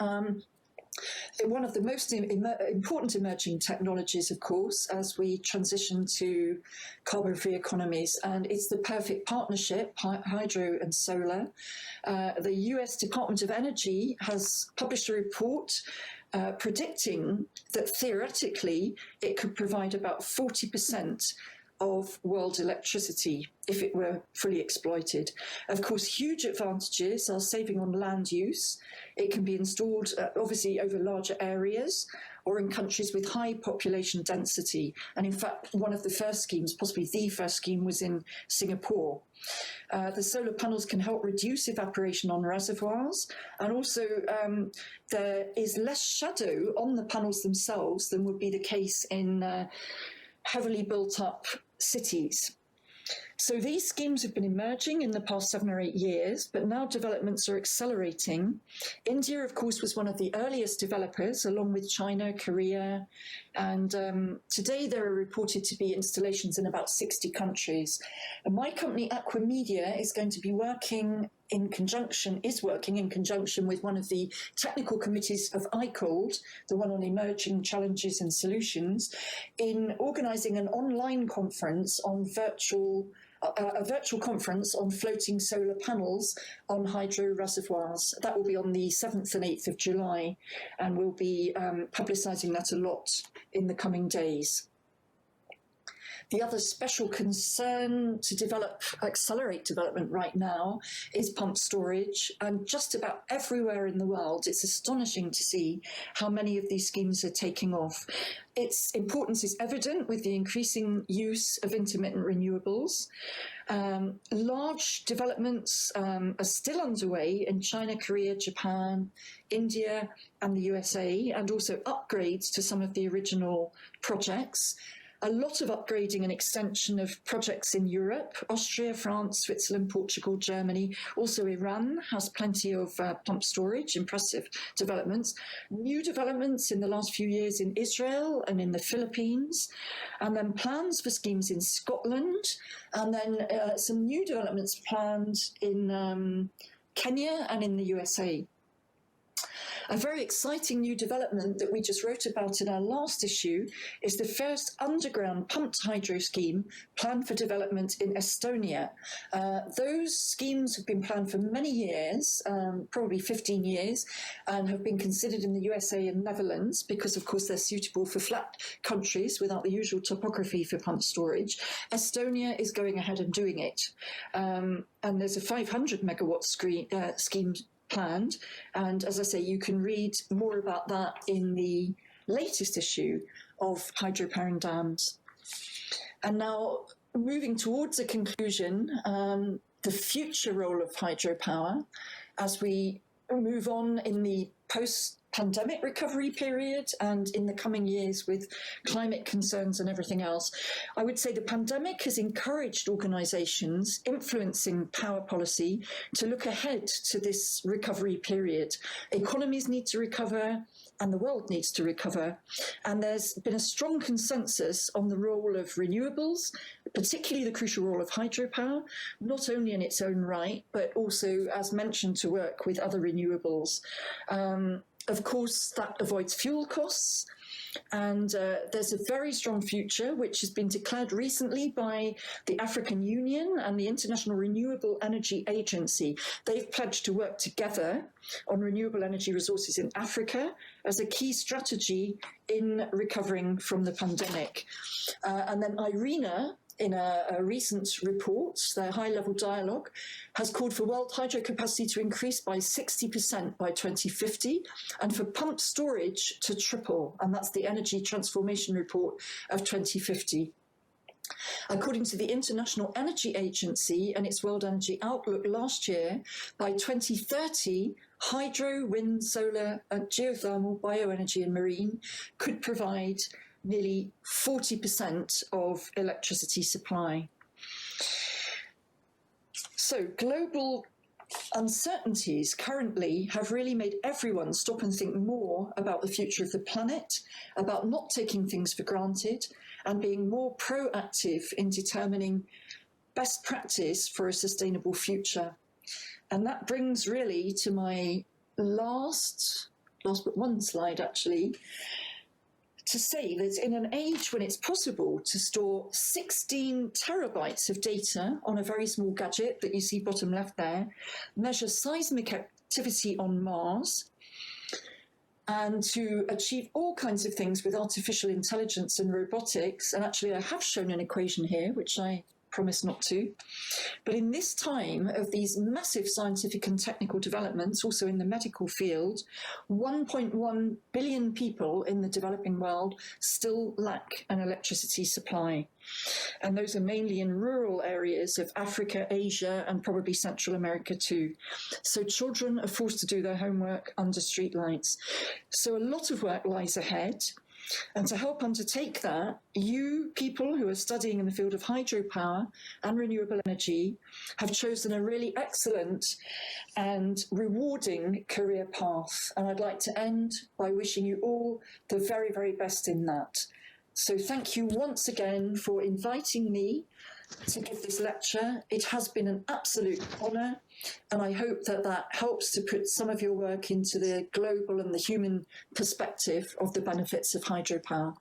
One of the most important emerging technologies, of course, as we transition to carbon-free economies, and it's the perfect partnership, hydro and solar. The US Department of Energy has published a report predicting that theoretically it could provide about 40% of world electricity if it were fully exploited. Of course, huge advantages are saving on land use. It can be installed obviously over larger areas or in countries with high population density. And in fact, one of the first schemes, possibly the first scheme, was in Singapore. The solar panels can help reduce evaporation on reservoirs, and also there is less shadow on the panels themselves than would be the case in heavily built up cities. So these schemes have been emerging in the past 7 or 8 years, but now developments are accelerating. India, of course, was one of the earliest developers, along with China, Korea, and today there are reported to be installations in about 60 countries. And my company, Aqua Media, is working in conjunction with one of the technical committees of ICOLD, the one on emerging challenges and solutions, in organising an online conference on a virtual conference on floating solar panels on hydro reservoirs. That will be on the 7th and 8th of July, and we'll be publicising that a lot in the coming days. The other special concern to accelerate development right now is pump storage. And just about everywhere in the world, it's astonishing to see how many of these schemes are taking off. Its importance is evident with the increasing use of intermittent renewables. Large developments are still underway in China, Korea, Japan, India, and the USA, and also upgrades to some of the original projects. A lot of upgrading and extension of projects in Europe, Austria, France, Switzerland, Portugal, Germany. Also Iran has plenty of pump storage, impressive developments. New developments in the last few years in Israel and in the Philippines. And then plans for schemes in Scotland. And then some new developments planned in Kenya and in the USA. A very exciting new development that we just wrote about in our last issue is the first underground pumped hydro scheme planned for development in Estonia. Those schemes have been planned for many years, probably 15 years, and have been considered in the USA and Netherlands because, of course, they're suitable for flat countries without the usual topography for pumped storage. Estonia is going ahead and doing it. And there's a 500 megawatt scheme planned, and as I say, you can read more about that in the latest issue of Hydropower and Dams. And now, moving towards a conclusion, the future role of hydropower as we move on in the pandemic recovery period and in the coming years with climate concerns and everything else. I would say the pandemic has encouraged organisations influencing power policy to look ahead to this recovery period. Economies need to recover and the world needs to recover. And there's been a strong consensus on the role of renewables, particularly the crucial role of hydropower, not only in its own right, but also, as mentioned, to work with other renewables. Of course, that avoids fuel costs. And there's a very strong future, which has been declared recently by the African Union and the International Renewable Energy Agency. They've pledged to work together on renewable energy resources in Africa as a key strategy in recovering from the pandemic. And then IRENA, in a recent report, their high-level dialogue, has called for world hydro capacity to increase by 60% by 2050 and for pump storage to triple, and that's the Energy Transformation Report of 2050. According to the International Energy Agency and its World Energy Outlook last year, by 2030, hydro, wind, solar, and geothermal, bioenergy and marine could provide nearly 40% of electricity supply. So global uncertainties currently have really made everyone stop and think more about the future of the planet, about not taking things for granted, and being more proactive in determining best practice for a sustainable future. And that brings really to my last but one slide actually, to say that in an age when it's possible to store 16 terabytes of data on a very small gadget that you see bottom left there, measure seismic activity on Mars, and to achieve all kinds of things with artificial intelligence and robotics, and actually I have shown an equation here, which I promise not to. But in this time of these massive scientific and technical developments, also in the medical field, 1.1 billion people in the developing world still lack an electricity supply. And those are mainly in rural areas of Africa, Asia, and probably Central America too. So children are forced to do their homework under streetlights. So a lot of work lies ahead. And to help undertake that, you people who are studying in the field of hydropower and renewable energy have chosen a really excellent and rewarding career path. And I'd like to end by wishing you all the very, very best in that. So thank you once again for inviting me to give this lecture. It has been an absolute honour, and I hope that that helps to put some of your work into the global and the human perspective of the benefits of hydropower.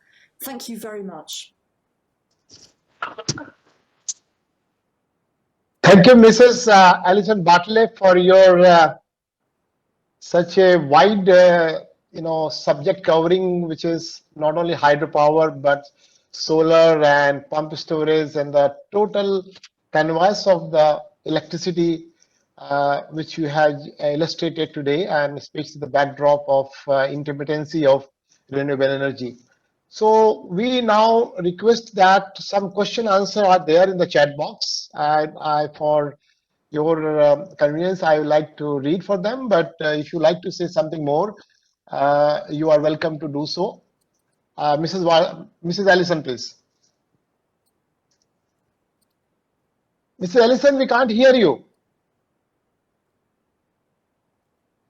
Thank you very much. Thank you, Mrs. Alison Bartle, for your such a wide subject covering, which is not only hydropower but solar and pump storage and the total canvas of the electricity which you have illustrated today, and especially the backdrop of intermittency of renewable energy. So we now request that some question answer are there in the chat box, and for your convenience I would like to read for them, but if you like to say something more, you are welcome to do so. Mrs. Alison, please. Mrs. Alison, we can't hear you.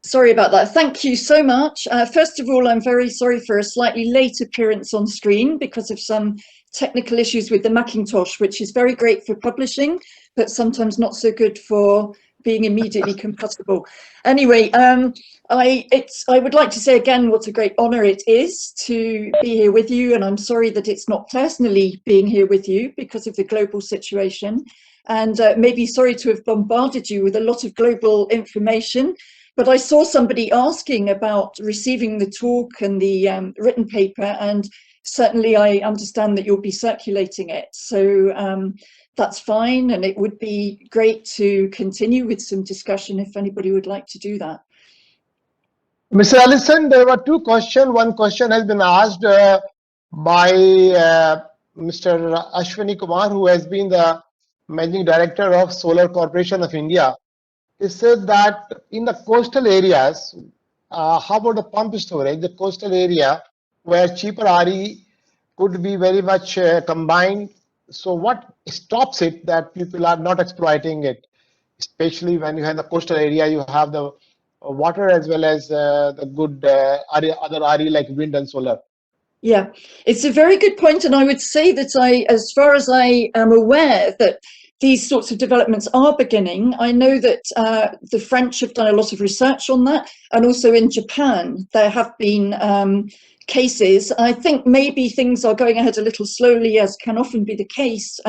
Sorry about that. Thank you so much. First of all, I'm very sorry for a slightly late appearance on screen because of some technical issues with the Macintosh, which is very great for publishing, but sometimes not so good for being immediately compatible. Anyway, I would like to say again what a great honour it is to be here with you, and I'm sorry that it's not personally being here with you because of the global situation, and maybe sorry to have bombarded you with a lot of global information. But I saw somebody asking about receiving the talk and the written paper, and certainly I understand that you'll be circulating it. So that's fine, and it would be great to continue with some discussion if anybody would like to do that. Mr. Alison, there were two questions. One question has been asked by Mr. Ashwani Kumar, who has been the Managing Director of Solar Corporation of India. He said that in the coastal areas, how about the pump storage, the coastal area where cheaper RE could be very much combined? So what stops it that people are not exploiting it? Especially when you have the coastal area, you have the water as well as the good other RE like wind and solar. Yeah, it's a very good point, and I would say that as far as I am aware, that these sorts of developments are beginning. I know that the French have done a lot of research on that, and also in Japan there have been cases. I think maybe things are going ahead a little slowly, as can often be the case.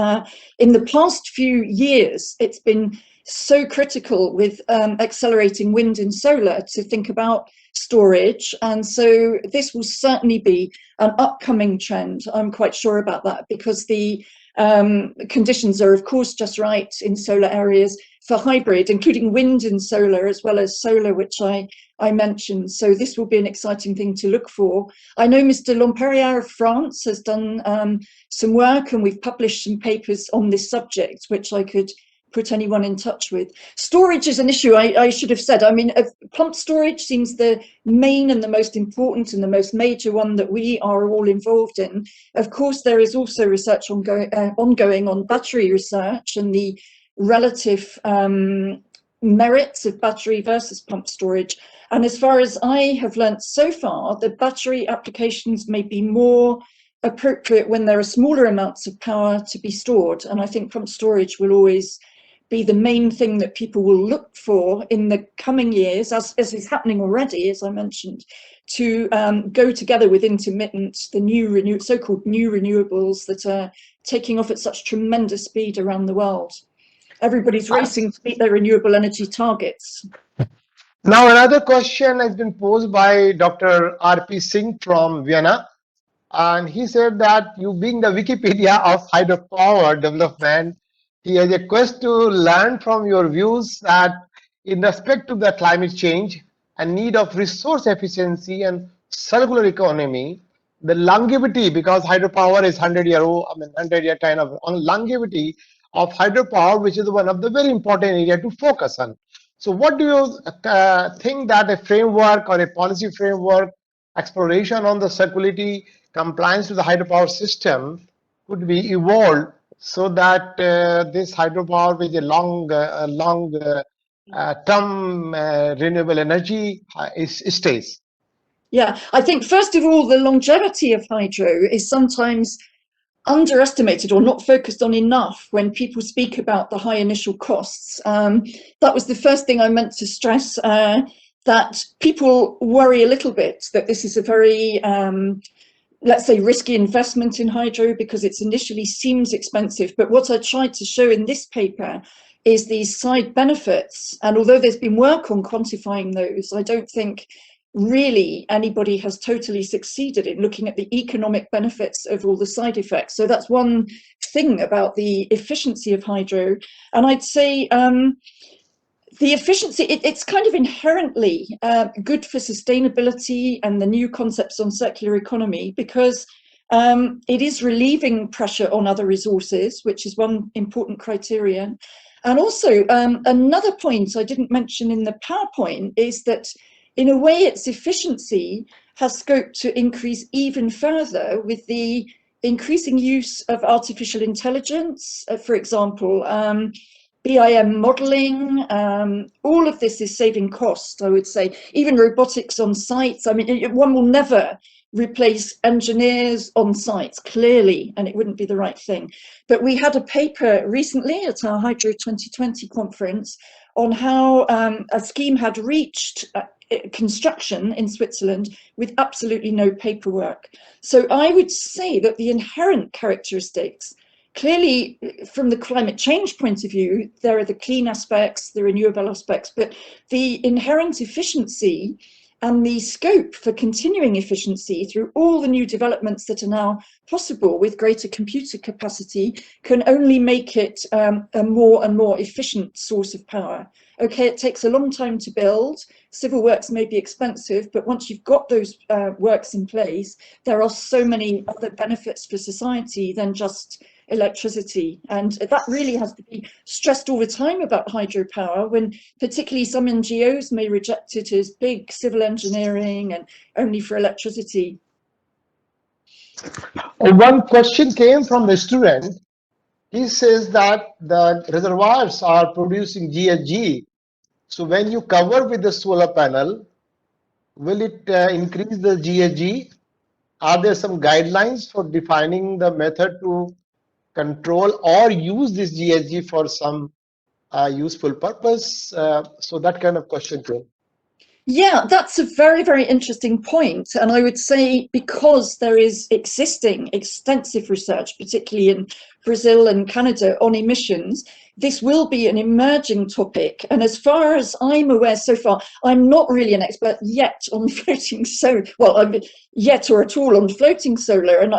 In the past few years, it's been so critical with accelerating wind and solar to think about storage, and so this will certainly be an upcoming trend. I'm quite sure about that, because the conditions are of course just right in solar areas for hybrid, including wind and solar as well as solar, which I mentioned. So this will be an exciting thing to look for. I know Mr. Lampérière of France has done some work, and we've published some papers on this subject, which I could put anyone in touch with. Storage is an issue, I should have said. I mean, pump storage seems the main and the most important and the most major one that we are all involved in. Of course, there is also research ongoing on battery research and the relative merits of battery versus pump storage. And as far as I have learnt so far, the battery applications may be more appropriate when there are smaller amounts of power to be stored. And I think pump storage will always be the main thing that people will look for in the coming years, as is happening already, as I mentioned, to go together with intermittent, the new so-called new renewables that are taking off at such tremendous speed around the world. Everybody's racing to meet their renewable energy targets. Now, another question has been posed by Dr. R.P. Singh from Vienna. And he said that you being the Wikipedia of hydropower development, he has a quest to learn from your views that in respect to the climate change and need of resource efficiency and circular economy, the longevity, because hydropower is 100-year-old, 100-year kind of longevity of hydropower, which is one of the very important area to focus on. So what do you think that a framework or a policy framework, exploration on the circularity, compliance to the hydropower system could be evolved so that this hydropower with a long term renewable energy stays? Yeah, I think first of all, the longevity of hydro is sometimes underestimated or not focused on enough when people speak about the high initial costs. That was the first thing I meant to stress, that people worry a little bit that this is a very let's say risky investment in hydro because it initially seems expensive. But what I tried to show in this paper is these side benefits. And although there's been work on quantifying those, I don't think really anybody has totally succeeded in looking at the economic benefits of all the side effects. So that's one thing about the efficiency of hydro. And I'd say the efficiency, it's kind of inherently good for sustainability and the new concepts on circular economy, because it is relieving pressure on other resources, which is one important criterion. And also another point I didn't mention in the PowerPoint is that in a way its efficiency has scope to increase even further with the increasing use of artificial intelligence, for example, BIM modeling. All of this is saving cost, I would say. Even robotics on sites. I mean, one will never replace engineers on sites, clearly, and it wouldn't be the right thing. But we had a paper recently at our Hydro 2020 conference on how a scheme had reached construction in Switzerland with absolutely no paperwork. So I would say that the inherent characteristics, clearly from the climate change point of view, there are the clean aspects, the renewable aspects, but the inherent efficiency and the scope for continuing efficiency through all the new developments that are now possible with greater computer capacity can only make it a more and more efficient source of power. Okay, it takes a long time to build. Civil works may be expensive, but once you've got those works in place, there are so many other benefits for society than just electricity. And that really has to be stressed all the time about hydropower, when particularly some NGOs may reject it as big civil engineering and only for electricity. One question came from the student. He says that the reservoirs are producing GHG. So when you cover with the solar panel, will it increase the GHG? Are there some guidelines for defining the method to control or use this GHG for some useful purpose? So that kind of question came. Yeah, that's a very, very interesting point. And I would say because there is existing extensive research, particularly in Brazil and Canada, on emissions, this will be an emerging topic. And as far as I'm aware so far, I'm not really an expert yet on floating solar, yet or at all on floating solar. And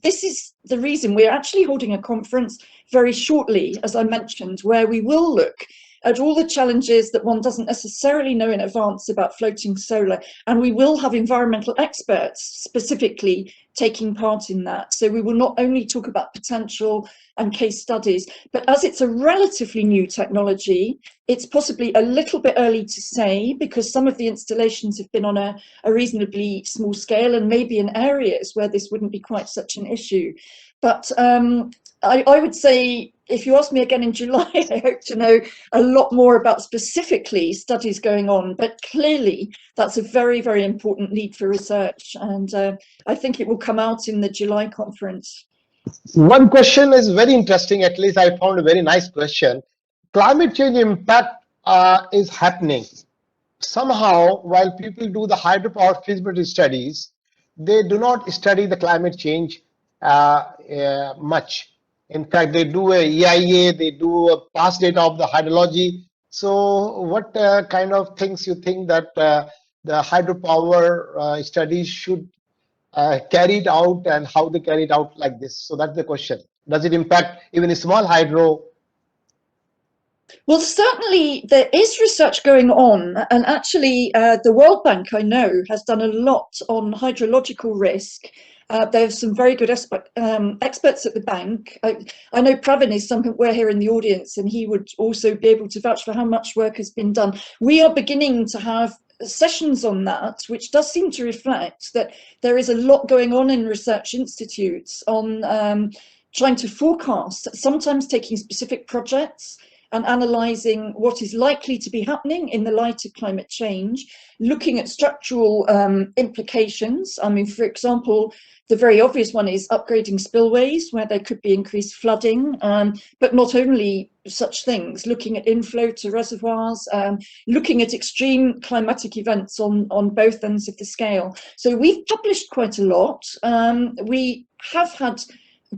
this is the reason we're actually holding a conference very shortly, as I mentioned, where we will look at all the challenges that one doesn't necessarily know in advance about floating solar. And we will have environmental experts specifically taking part in that. So we will not only talk about potential and case studies, but as it's a relatively new technology, it's possibly a little bit early to say, because some of the installations have been on a reasonably small scale and maybe in areas where this wouldn't be quite such an issue. But I would say, if you ask me again in July, I hope to know a lot more about specifically studies going on. But clearly, that's a very, very important need for research. And I think it will come out in the July conference. One question is very interesting. At least I found a very nice question. Climate change impact is happening. Somehow, while people do the hydropower feasibility studies, they do not study the climate change much. In fact, they do a EIA, they do a past data of the hydrology. So what kind of things you think that the hydropower studies should carry it out, and how they carry it out like this? So that's the question. Does it impact even a small hydro? Well, certainly there is research going on, and actually the World Bank, I know, has done a lot on hydrological risk. There's some very good experts at the bank. I know Pravin is somewhere here in the audience, and he would also be able to vouch for how much work has been done. We are beginning to have sessions on that, which does seem to reflect that there is a lot going on in research institutes on trying to forecast, sometimes taking specific projects and analysing what is likely to be happening in the light of climate change, looking at structural implications. I mean, for example, the very obvious one is upgrading spillways where there could be increased flooding, but not only such things, looking at inflow to reservoirs, looking at extreme climatic events on both ends of the scale. So we've published quite a lot. We have had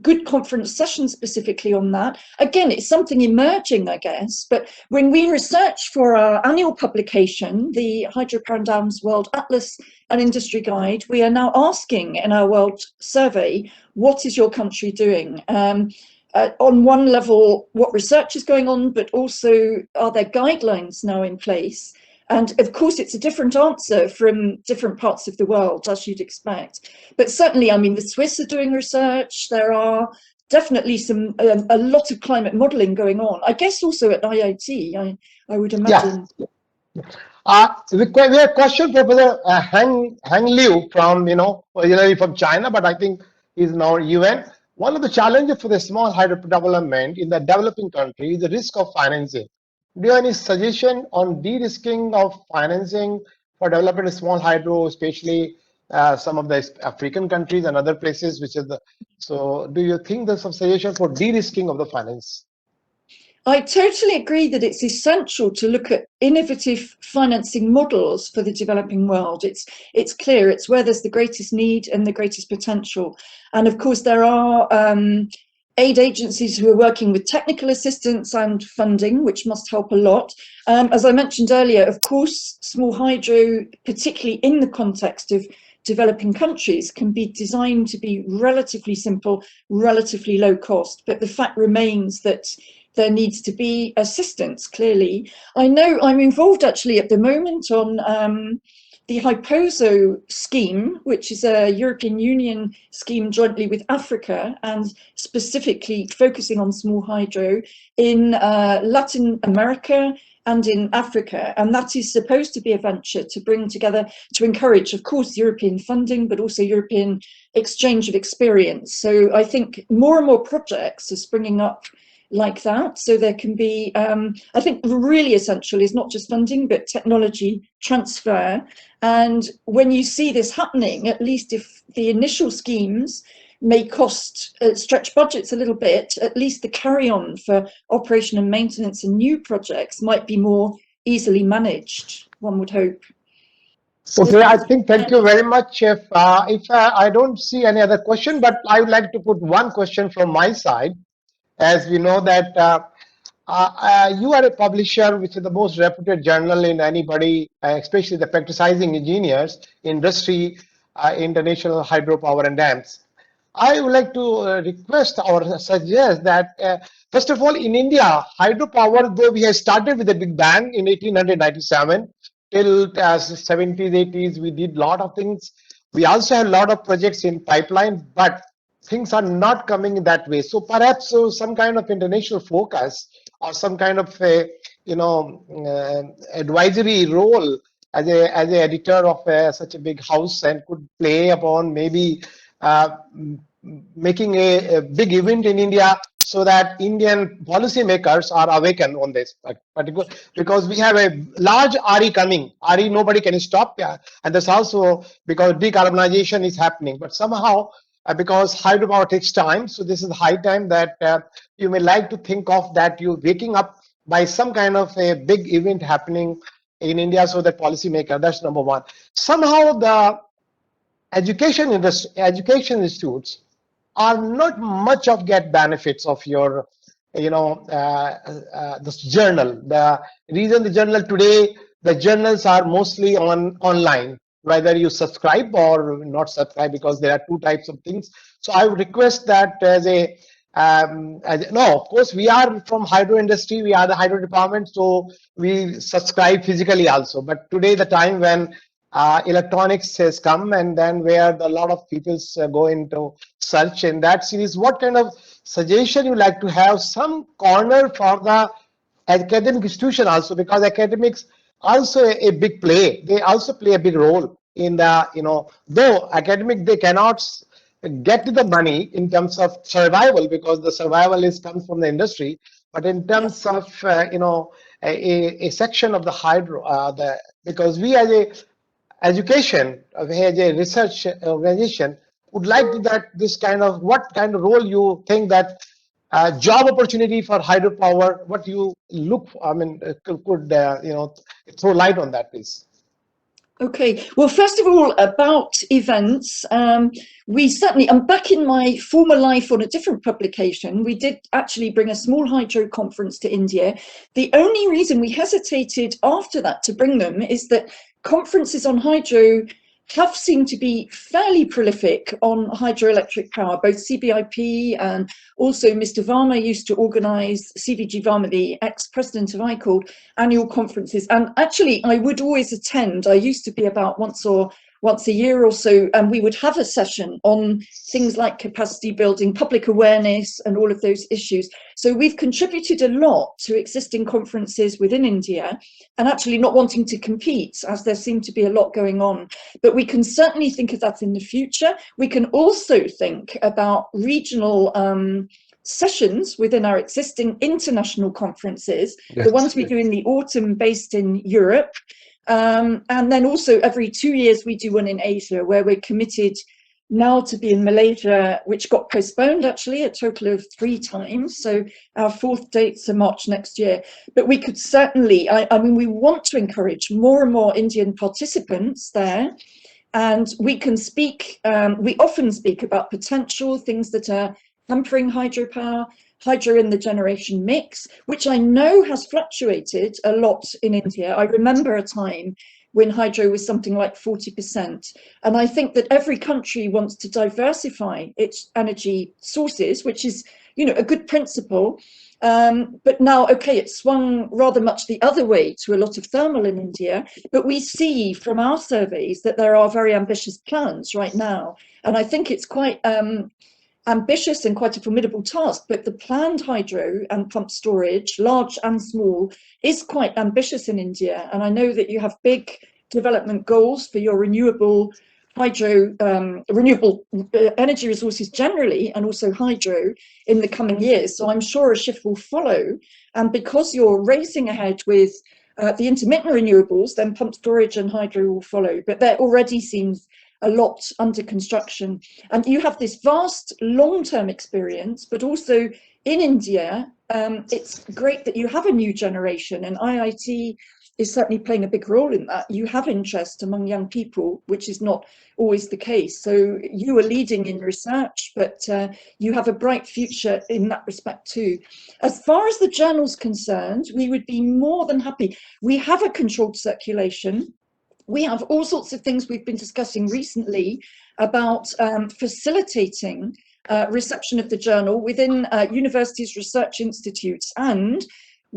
good conference sessions specifically on that. Again, it's something emerging, I guess, but when we research for our annual publication, the Hydropower and Dams World Atlas and Industry Guide, we are now asking in our world survey, what is your country doing? On one level, what research is going on, but also are there guidelines now in place? And of course, it's a different answer from different parts of the world, as you'd expect. But certainly, I mean, the Swiss are doing research. There are definitely a lot of climate modelling going on. I guess also at IIT, I would imagine. Yeah. We have a question, Professor Hang Liu from, originally from China, but I think he's now UN. One of the challenges for the small hydro development in the developing country is the risk of financing. Do you have any suggestion on de-risking of financing for developing a small hydro, especially some of the African countries and other places, so do you think there's some suggestion for de-risking of the finance? I totally agree that it's essential to look at innovative financing models for the developing world. It's clear it's where there's the greatest need and the greatest potential. And of course, there are aid agencies who are working with technical assistance and funding, which must help a lot. As I mentioned earlier, of course, small hydro, particularly in the context of developing countries, can be designed to be relatively simple, relatively low cost. But the fact remains that there needs to be assistance, clearly. I know I'm involved actually at the moment on the HYPOSO scheme, which is a European Union scheme jointly with Africa and specifically focusing on small hydro in Latin America and in Africa. And that is supposed to be a venture to bring together, to encourage, of course, European funding, but also European exchange of experience. So I think more and more projects are springing up like that. So there can be, I think really essential is not just funding, but technology transfer. And when you see this happening, at least if the initial schemes may cost, stretch budgets a little bit, at least the carry on for operation and maintenance and new projects might be more easily managed, one would hope. Okay, I think thank you very much. If I don't see any other question, but I would like to put one question from my side. As we know that you are a publisher, which is the most reputed journal in anybody, especially the practicing engineers industry, International Hydropower and Dams. I would like to request or suggest that first of all, in India, hydropower, though we have started with a big bang in 1897 till 70s, 80s, we did a lot of things. We also have a lot of projects in pipeline, but things are not coming in that way. So perhaps some kind of international focus or some kind of a, advisory role as a editor of such a big house and could play upon maybe making a big event in India so that Indian policymakers are awakened on this particular, because we have a large RE coming. RE nobody can stop, yeah, and that's also because decarbonization is happening. But somehow, because hydropower takes time, so this is high time that you may like to think of that you waking up by some kind of a big event happening in India, so that policymaker. That's number one. Somehow the education industry, education institutes are not much of get benefits of your, this journal. The reason the journal today, the journals are mostly online, whether you subscribe or not subscribe, because there are two types of things. So I would request that no, of course we are from hydro industry, we are the hydro department, so we subscribe physically also. But today the time when electronics has come, and then where a lot of people go into search in that series, what kind of suggestion you like to have some corner for the academic institution also, because academics also a big play, they also play a big role in the, though academic they cannot get to the money in terms of survival, because the survival is comes from the industry, but in terms of a section of the hydro, because we as a education, as a research organization, would like to that this kind of, what kind of role you think that job opportunity for hydropower, what you look for, I mean, could throw light on that, please. Okay, well, first of all, about events, we certainly, I'm back in my former life on a different publication. We did actually bring a small hydro conference to India. The only reason we hesitated after that to bring them is that conferences on hydro have seemed to be fairly prolific on hydroelectric power. Both CBIP and also Mr. Varma used to organise, CVG Varma, the ex-president of ICOLD, annual conferences. And actually, I would always attend. I used to be about once a year or so, and we would have a session on things like capacity building, public awareness, and all of those issues. So we've contributed a lot to existing conferences within India, and actually not wanting to compete, as there seemed to be a lot going on. But we can certainly think of that in the future. We can also think about regional sessions within our existing international conferences, the ones we do in the autumn based in Europe. And then also every 2 years we do one in Asia, where we're committed now to be in Malaysia, which got postponed actually a total of 3 times. So our 4th date's in March next year. But we could certainly, I mean, we want to encourage more and more Indian participants there. And we can speak, we often speak about potential things that are hampering hydropower, hydro in the generation mix, which I know has fluctuated a lot in India. I remember a time when hydro was something like 40%. And I think that every country wants to diversify its energy sources, which is, a good principle. But now, okay, it's swung rather much the other way to a lot of thermal in India, but we see from our surveys that there are very ambitious plans right now. And I think it's quite ambitious and quite a formidable task, but the planned hydro and pump storage, large and small, is quite ambitious in India. And I know that you have big development goals for your renewable energy resources generally, and also hydro in the coming years. So I'm sure a shift will follow. And because you're racing ahead with the intermittent renewables, then pump storage and hydro will follow. But there already seems a lot under construction. And you have this vast long-term experience, but also in India, it's great that you have a new generation, and IIT is certainly playing a big role in that. You have interest among young people, which is not always the case. So you are leading in research, but you have a bright future in that respect too. As far as the journal's concerned, we would be more than happy. We have a controlled circulation. We have all sorts of things we've been discussing recently about facilitating reception of the journal within universities, research institutes, and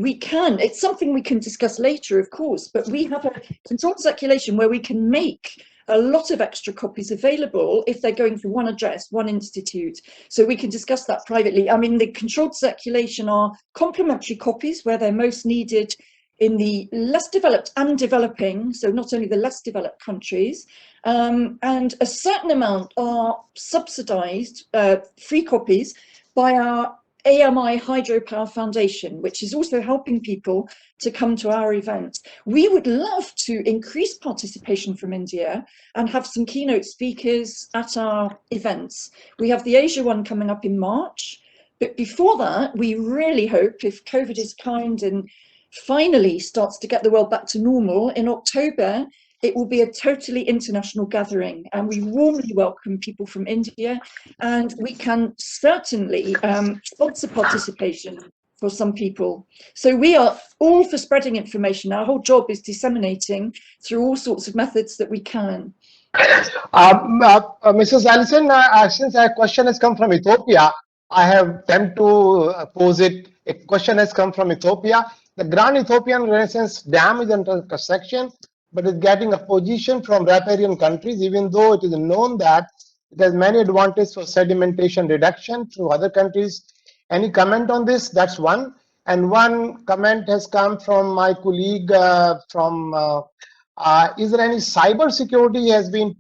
it's something we can discuss later, of course, but we have a controlled circulation where we can make a lot of extra copies available if they're going from one address, one institute. So we can discuss that privately. I mean, the controlled circulation are complementary copies where they're most needed in the less developed and developing, so not only the less developed countries, and a certain amount are subsidized, free copies, by our AMI Hydropower Foundation, which is also helping people to come to our events. We would love to increase participation from India and have some keynote speakers at our events. We have the Asia one coming up in March, but before that, we really hope, if COVID is kind and finally starts to get the world back to normal, in October, it will be a totally international gathering, and we warmly welcome people from India, and we can certainly sponsor participation for some people. So we are all for spreading information. Our whole job is disseminating through all sorts of methods that we can. Mrs. Alison, since a question has come from Ethiopia, I have time to pose it. A question has come from Ethiopia. The Grand Ethiopian Renaissance Dam is under construction, but is getting opposition from riparian countries, even though it is known that it has many advantages for sedimentation reduction to other countries. Any comment on this? That's one. And one comment has come from my colleague is there any cyber security has been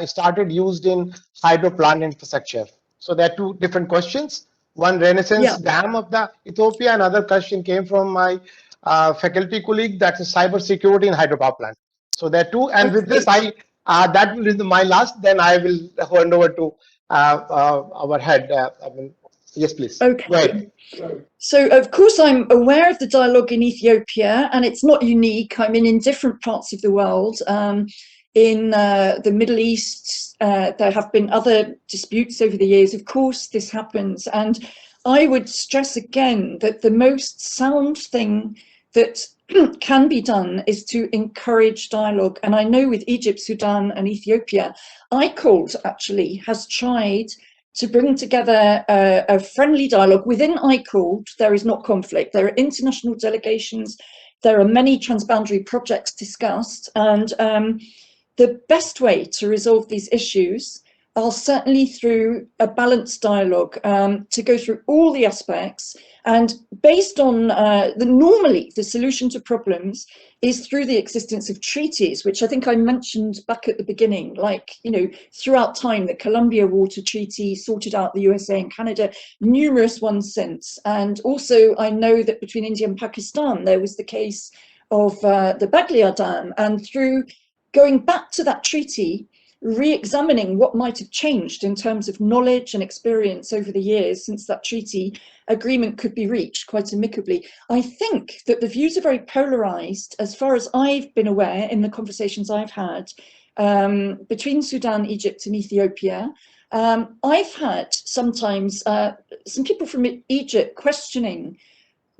started used in hydro plant infrastructure? So there are two different questions. One, Renaissance Dam of the Ethiopia. Another question came from my faculty colleague, that's cyber security in hydropower plant. So there are two. And with this, that will be my last. Then I will hand over to our head. Yes, please. Okay. Go ahead. So, of course, I'm aware of the dialogue in Ethiopia, and it's not unique. I mean, in different parts of the world, in the Middle East, there have been other disputes over the years. Of course, this happens. And I would stress again that the most sound thing that can be done is to encourage dialogue. And I know with Egypt, Sudan, and Ethiopia, ICOLD actually has tried to bring together a friendly dialogue. Within ICOLD, there is not conflict. There are international delegations. There are many transboundary projects discussed. And the best way to resolve these issues are certainly through a balanced dialogue, to go through all the aspects. And based on normally the solution to problems is through the existence of treaties, which I think I mentioned back at the beginning, like, you know, throughout time, the Columbia Water Treaty sorted out the USA and Canada, numerous ones since. And also I know that between India and Pakistan, there was the case of the Baglia Dam, and through going back to that treaty, re-examining what might have changed in terms of knowledge and experience over the years since that treaty agreement could be reached quite amicably. I think that the views are very polarized, as far as I've been aware in the conversations I've had between Sudan, Egypt and Ethiopia. I've had sometimes some people from Egypt questioning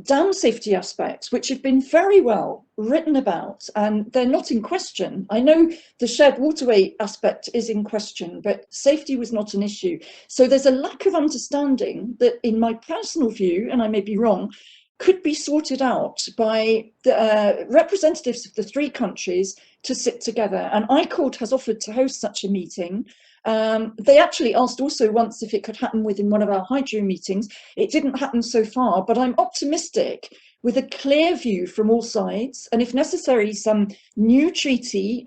dam safety aspects, which have been very well written about, and they're not in question. I know the shared waterway aspect is in question, but safety was not an issue. So there's a lack of understanding that, in my personal view, and I may be wrong, could be sorted out by the representatives of the three countries to sit together. And ICOLD has offered to host such a meeting. They actually asked also once if it could happen within one of our hydro meetings. It didn't happen so far, but I'm optimistic with a clear view from all sides, and if necessary, some new treaty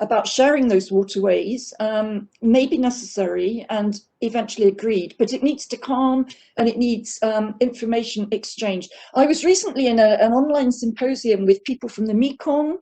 about sharing those waterways may be necessary and eventually agreed, but it needs to calm and it needs information exchange. I was recently in an online symposium with people from the Mekong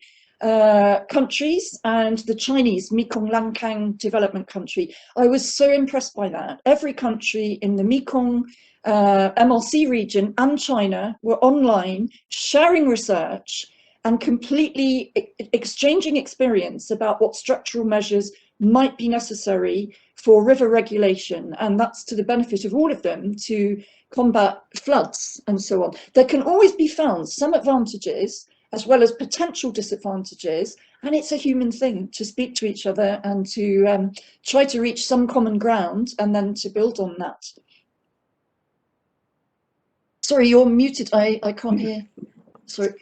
countries and the Chinese Mekong Lancang development country. I was so impressed by that. Every country in the Mekong MLC region and China were online sharing research and completely exchanging experience about what structural measures might be necessary for river regulation, and that's to the benefit of all of them to combat floods and so on. There can always be found some advantages as well as potential disadvantages, and it's a human thing to speak to each other and to try to reach some common ground and then to build on that. Sorry, you're muted. I can't hear. Sorry.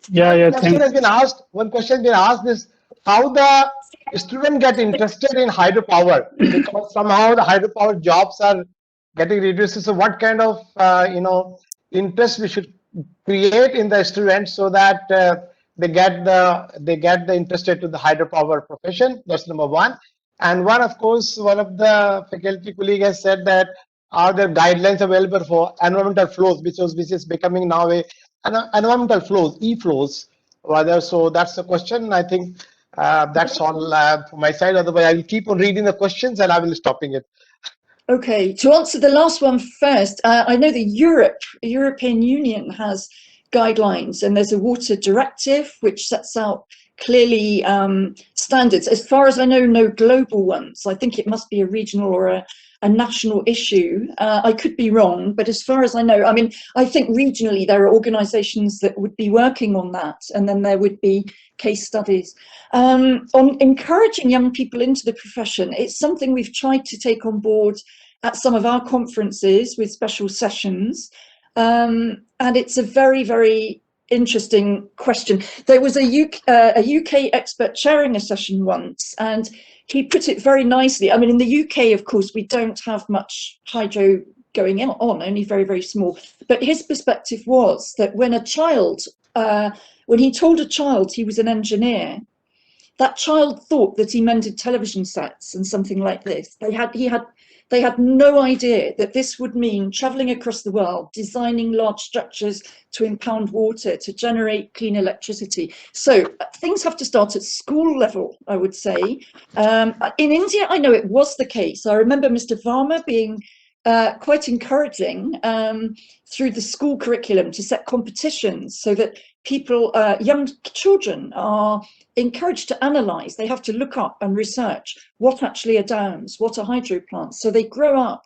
Yeah. One question has been asked. One question has been asked is how the students get interested in hydropower, because somehow the hydropower jobs are getting reduced. So what kind of interest we should create in the students so that they get the interested to the hydropower profession? That's number one. And one, of course, one of the faculty colleague has said that are there guidelines available for environmental flows, which is becoming now environmental flows, e-flows, rather. So that's the question. I think that's all from my side. Otherwise, I will keep on reading the questions and I will stopping it. Okay, to answer the last one first, I know the European Union has guidelines, and there's a water directive which sets out clearly standards. As far as I know, no global ones. I think it must be a regional or a national issue. I could be wrong, but as far as I know, I mean, I think regionally there are organisations that would be working on that, and then there would be case studies. On encouraging young people into the profession, it's something we've tried to take on board at some of our conferences with special sessions, and it's a very, very interesting question. There was a UK expert chairing a session once, and he put it very nicely. I mean, in the UK, of course, we don't have much hydro going on, only very, very small. But his perspective was that when a child, when he told a child he was an engineer, that child thought that he mended television sets and something like this. They had no idea that this would mean traveling across the world, designing large structures to impound water, to generate clean electricity. So things have to start at school level, I would say. In India, I know it was the case. I remember Mr. Varma being quite encouraging through the school curriculum to set competitions so that people, young children, are encouraged to analyse. They have to look up and research what actually are dams, what are hydro plants. So they grow up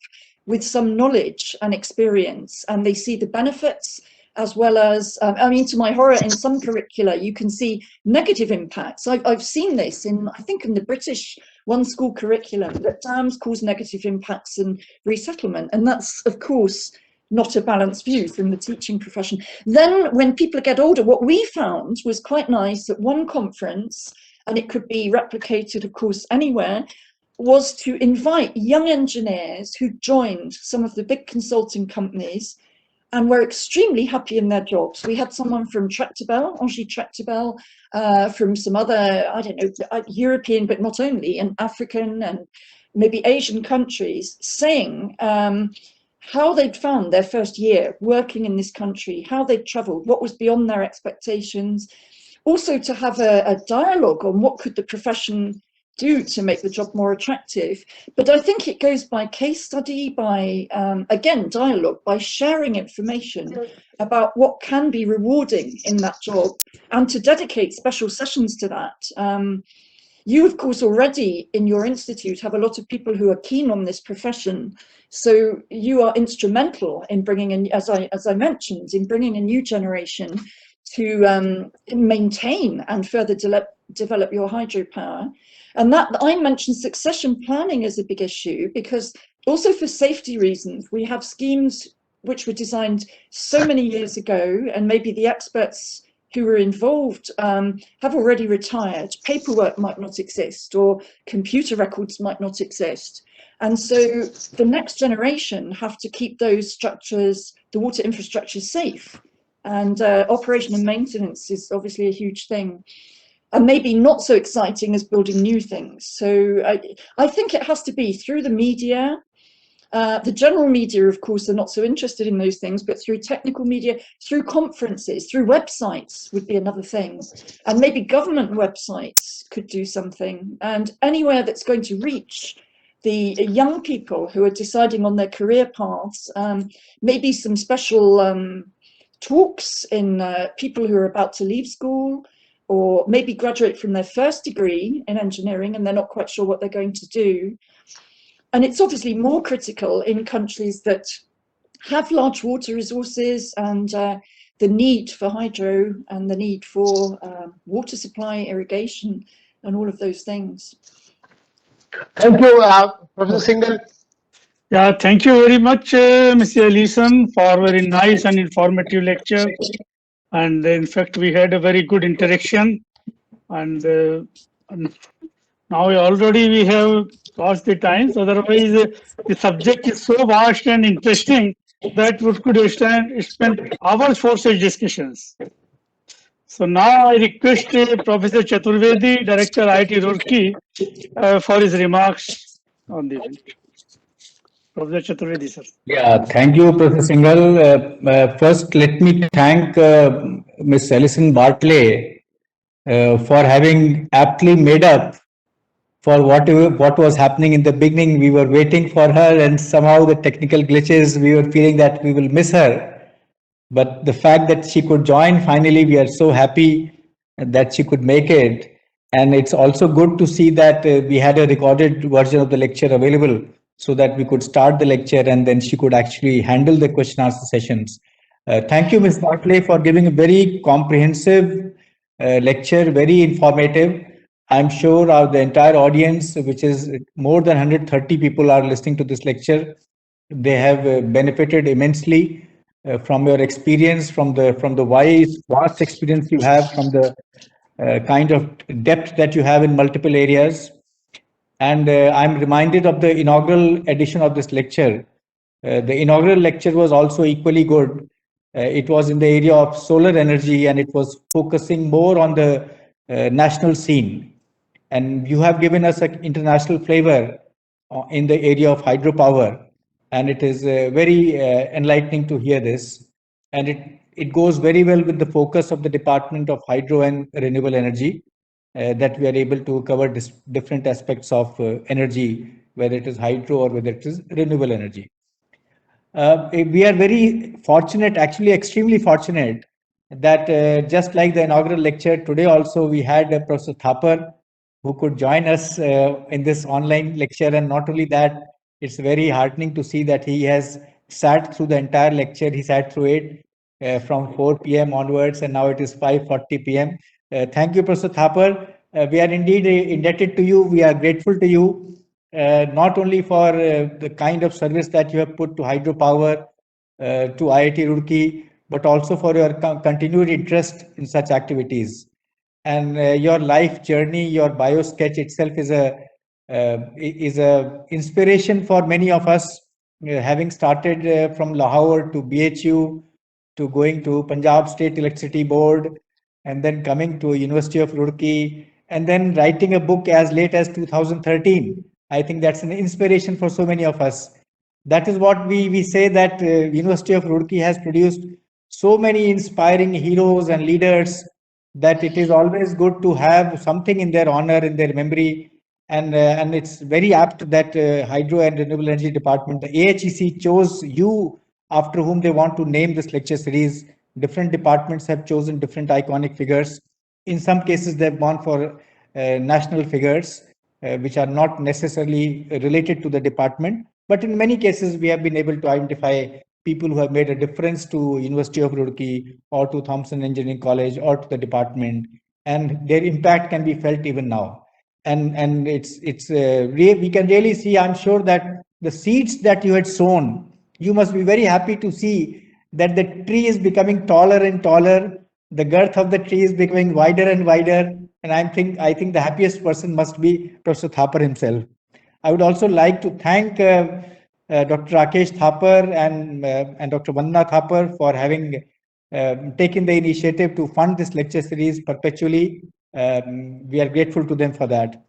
with some knowledge and experience, and they see the benefits as well as, I mean, to my horror, in some curricula, you can see negative impacts. I've seen this in, I think, in the British one school curriculum, that dams cause negative impacts in resettlement. And that's, of course, not a balanced view from the teaching profession. Then when people get older, what we found was quite nice at one conference, and it could be replicated, of course, anywhere, was to invite young engineers who joined some of the big consulting companies and were extremely happy in their jobs. We had someone from Tractebel, Engie Tractebel, from some other, I don't know, European, but not only, and African and maybe Asian countries, saying how they'd found their first year working in this country, how they'd travelled, what was beyond their expectations. Also to have a dialogue on what could the profession do to make the job more attractive. But I think it goes by case study, by, again, dialogue, by sharing information about what can be rewarding in that job, and to dedicate special sessions to that. You, of course, already in your institute have a lot of people who are keen on this profession. So you are instrumental in bringing in, as I mentioned, in bringing a new generation to maintain and further develop your hydropower. And that I mentioned succession planning as a big issue, because also for safety reasons, we have schemes which were designed so many years ago, and maybe the experts who were involved have already retired. Paperwork might not exist, or computer records might not exist. And so the next generation have to keep those structures, the water infrastructure, safe. And operation and maintenance is obviously a huge thing. And maybe not so exciting as building new things. So I think it has to be through the media. The general media, of course, are not so interested in those things, but through technical media, through conferences, through websites would be another thing. And maybe government websites could do something. And anywhere that's going to reach the young people who are deciding on their career paths, maybe some special talks in people who are about to leave school, or maybe graduate from their first degree in engineering and they're not quite sure what they're going to do. And it's obviously more critical in countries that have large water resources and the need for hydro and the need for water supply, irrigation, and all of those things. Thank you, Professor Singhal. Yeah, thank you very much, Ms. Alison, for a very nice and informative lecture. And in fact, we had a very good interaction. And now already we have crossed the times. Otherwise, the subject is so vast and interesting that we could spend hours for such discussions. So now I request Professor Chaturvedi, Director IIT Roorkee, for his remarks on the event. Professor Chaturvedi, sir. Yeah, thank you, Professor Singhal. First, let me thank Ms Alison Bartle for having aptly made up for what was happening in the beginning. We were waiting for her, and somehow the technical glitches, we were feeling that we will miss her. But the fact that she could join finally, we are so happy that she could make it. And it's also good to see that we had a recorded version of the lecture available so that we could start the lecture and then she could actually handle the question answer sessions. Thank you, Ms. Bartley, for giving a very comprehensive lecture, very informative. I'm sure the entire audience, which is more than 130 people, are listening to this lecture. They have benefited immensely from your experience, from the vast experience you have, from the kind of depth that you have in multiple areas. And I'm reminded of the inaugural edition of this lecture. The inaugural lecture was also equally good. It was in the area of solar energy and it was focusing more on the national scene. And you have given us an international flavor in the area of hydropower. And it is very enlightening to hear this. And it goes very well with the focus of the Department of Hydro and Renewable Energy, that we are able to cover different aspects of energy, whether it is hydro or whether it is renewable energy. We are very fortunate, actually extremely fortunate, that just like the inaugural lecture, today also we had Professor Thapar, who could join us in this online lecture. And not only that, it's very heartening to see that he has sat through the entire lecture. He sat through it from 4 p.m. onwards, and now it is 5:40 p.m. Thank you, Professor Thapar. We are indeed indebted to you. We are grateful to you, not only for the kind of service that you have put to hydropower, to IIT Roorkee, but also for your continued interest in such activities. And your life journey, your bio sketch itself is a inspiration for many of us, having started from Lahore to BHU, to going to Punjab State Electricity Board, and then coming to University of Roorkee, and then writing a book as late as 2013. I think that's an inspiration for so many of us. That is what we say, that University of Roorkee has produced so many inspiring heroes and leaders, that it is always good to have something in their honor, in their memory. And it's very apt that Hydro and Renewable Energy Department, the AHEC, chose you after whom they want to name this lecture series. Different departments have chosen different iconic figures. In some cases, they've gone for national figures, which are not necessarily related to the department. But in many cases, we have been able to identify people who have made a difference to University of Roorkee or to Thompson Engineering College or to the department, and their impact can be felt even now. And we can really see, I'm sure, that the seeds that you had sown, you must be very happy to see that the tree is becoming taller and taller, the girth of the tree is becoming wider and wider, and I think the happiest person must be Professor Thapar himself. I would also like to thank Dr. Rakesh Thapar and Dr. Vandana Thapar for having taken the initiative to fund this lecture series perpetually. We are grateful to them for that.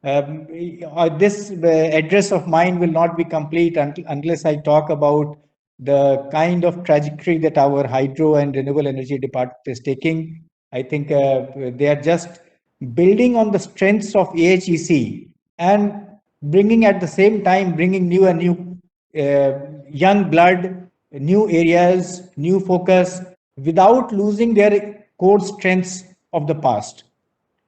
This address of mine will not be complete unless I talk about the kind of trajectory that our hydro and renewable energy department is taking. I think they are just building on the strengths of AHEC and bringing at the same time, bringing new young blood, new areas, new focus, without losing their core strengths of the past.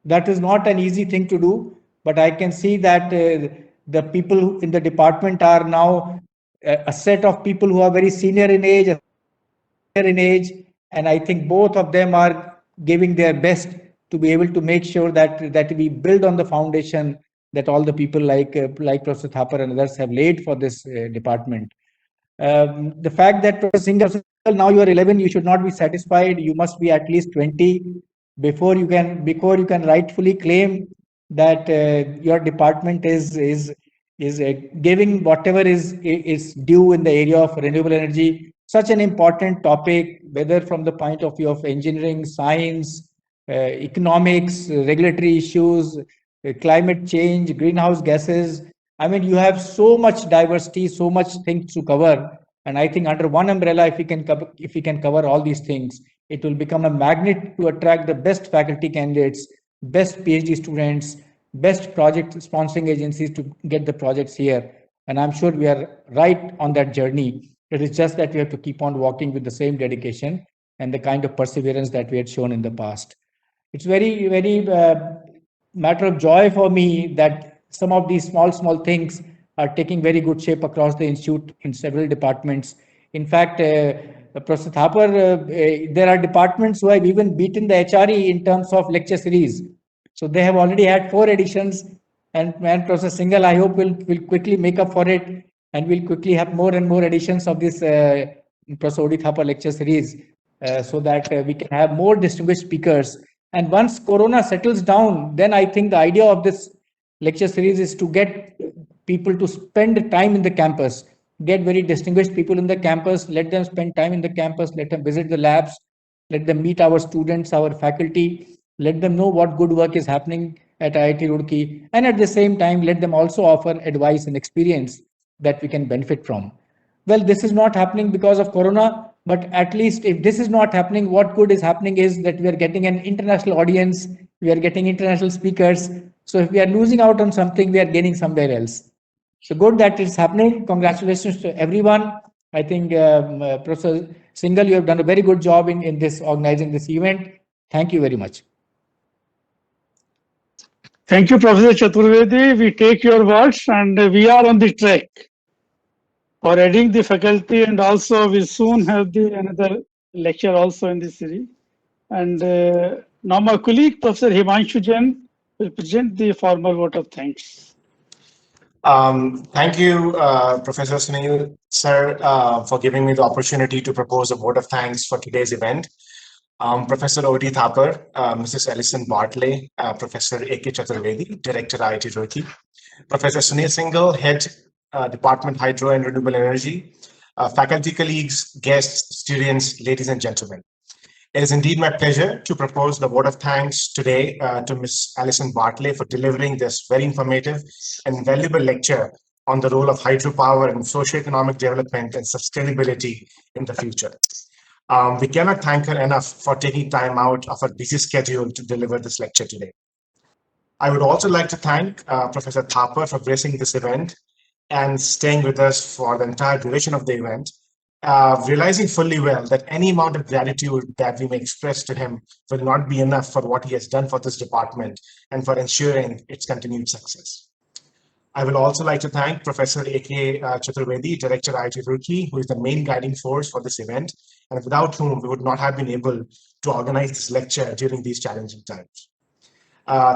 That is not an easy thing to do, but I can see that the people in the department are now a set of people who are very senior in age, and I think both of them are giving their best to be able to make sure that we build on the foundation that all the people like Professor Thapar and others have laid for this department. The fact that Professor Singhal, now you are 11, you should not be satisfied. You must be at least 20 before you can rightfully claim that your department is giving whatever is due in the area of renewable energy. Such an important topic, whether from the point of view of engineering, science, economics, regulatory issues, climate change, greenhouse gases. I mean, you have so much diversity, so much things to cover, and I think under one umbrella, if we can cover all these things, it will become a magnet to attract the best faculty candidates, best PhD students, best project sponsoring agencies to get the projects here. And I'm sure we are right on that journey. It is just that we have to keep on walking with the same dedication and the kind of perseverance that we had shown in the past. It's very matter of joy for me that some of these small things are taking very good shape across the institute in several departments. In fact, Professor Thapar, there are departments who have even beaten the HRE in terms of lecture series. So they have already had 4 editions, and Professor Singhal, I hope will quickly make up for it, and we'll quickly have more and more editions of this Professor Odi Thapar lecture series, so that we can have more distinguished speakers. And once Corona settles down, then I think the idea of this lecture series is to get people to spend time in the campus, get very distinguished people in the campus, let them spend time in the campus, let them visit the labs, let them meet our students, our faculty, let them know what good work is happening at IIT Roorkee, and at the same time, let them also offer advice and experience that we can benefit from. Well, this is not happening because of Corona, but at least if this is not happening, what good is happening is that we are getting an international audience, we are getting international speakers. So if we are losing out on something, we are gaining somewhere else. So good that it's happening. Congratulations to everyone. I think Professor Singhal, you have done a very good job in this organizing this event. Thank you very much. Thank you, Professor Chaturvedi. We take your words and we are on the track for adding the faculty, and also we soon have another lecture also in this series. And now my colleague, Professor Himanshu Jain, will present the formal vote of thanks. Thank you, Professor Sunil, sir, for giving me the opportunity to propose a vote of thanks for today's event. Professor Odi Thapar, Ms Alison Bartle, Professor A.K. Chaturvedi, Director IIT Roorkee, Professor Sunil Singhal, Head Department Hydro and Renewable Energy, faculty colleagues, guests, students, ladies and gentlemen. It is indeed my pleasure to propose the vote of thanks today to Ms. Alison Bartle for delivering this very informative and valuable lecture on the role of hydropower in socio-economic development and sustainability in the future. We cannot thank her enough for taking time out of her busy schedule to deliver this lecture today. I would also like to thank Professor Thapar for gracing this event and staying with us for the entire duration of the event. realizing fully well that any amount of gratitude that we may express to him will not be enough for what he has done for this department and for ensuring its continued success. I will also like to thank Professor A.K. Chaturvedi, Director IIT Roorkee, who is the main guiding force for this event, and without whom we would not have been able to organize this lecture during these challenging times.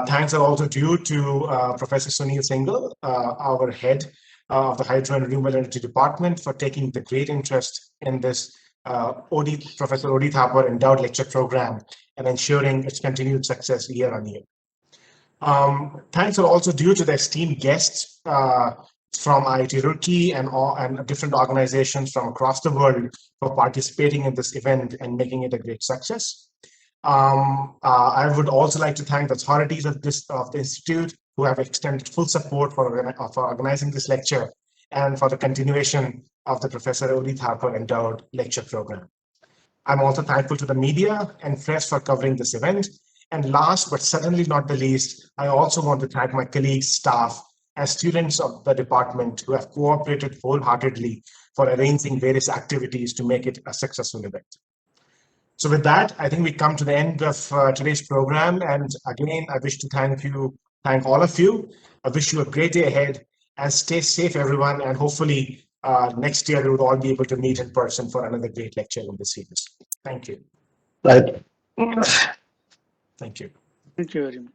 Thanks are also due to Professor Sunil Singhal, our head of the Hydro and Renewable Energy Department, for taking the great interest in this Professor O.D. Thapar Endowed lecture program and ensuring its continued success year on year. Thanks are also due to the esteemed guests from IIT Roorkee and different organizations from across the world for participating in this event and making it a great success. I would also like to thank the authorities of the Institute who have extended full support for organizing this lecture and for the continuation of the Professor O.D. Thapar Endowed lecture program. I'm also thankful to the media and press for covering this event. And last, but certainly not the least, I also want to thank my colleagues, staff, and students of the department who have cooperated wholeheartedly for arranging various activities to make it a successful event. So with that, I think we come to the end of today's program. And again, I wish to thank all of you. I wish you a great day ahead and stay safe, everyone. And hopefully next year, we would all be able to meet in person for another great lecture in this series. Thank you. Right. Thank you. Thank you very much.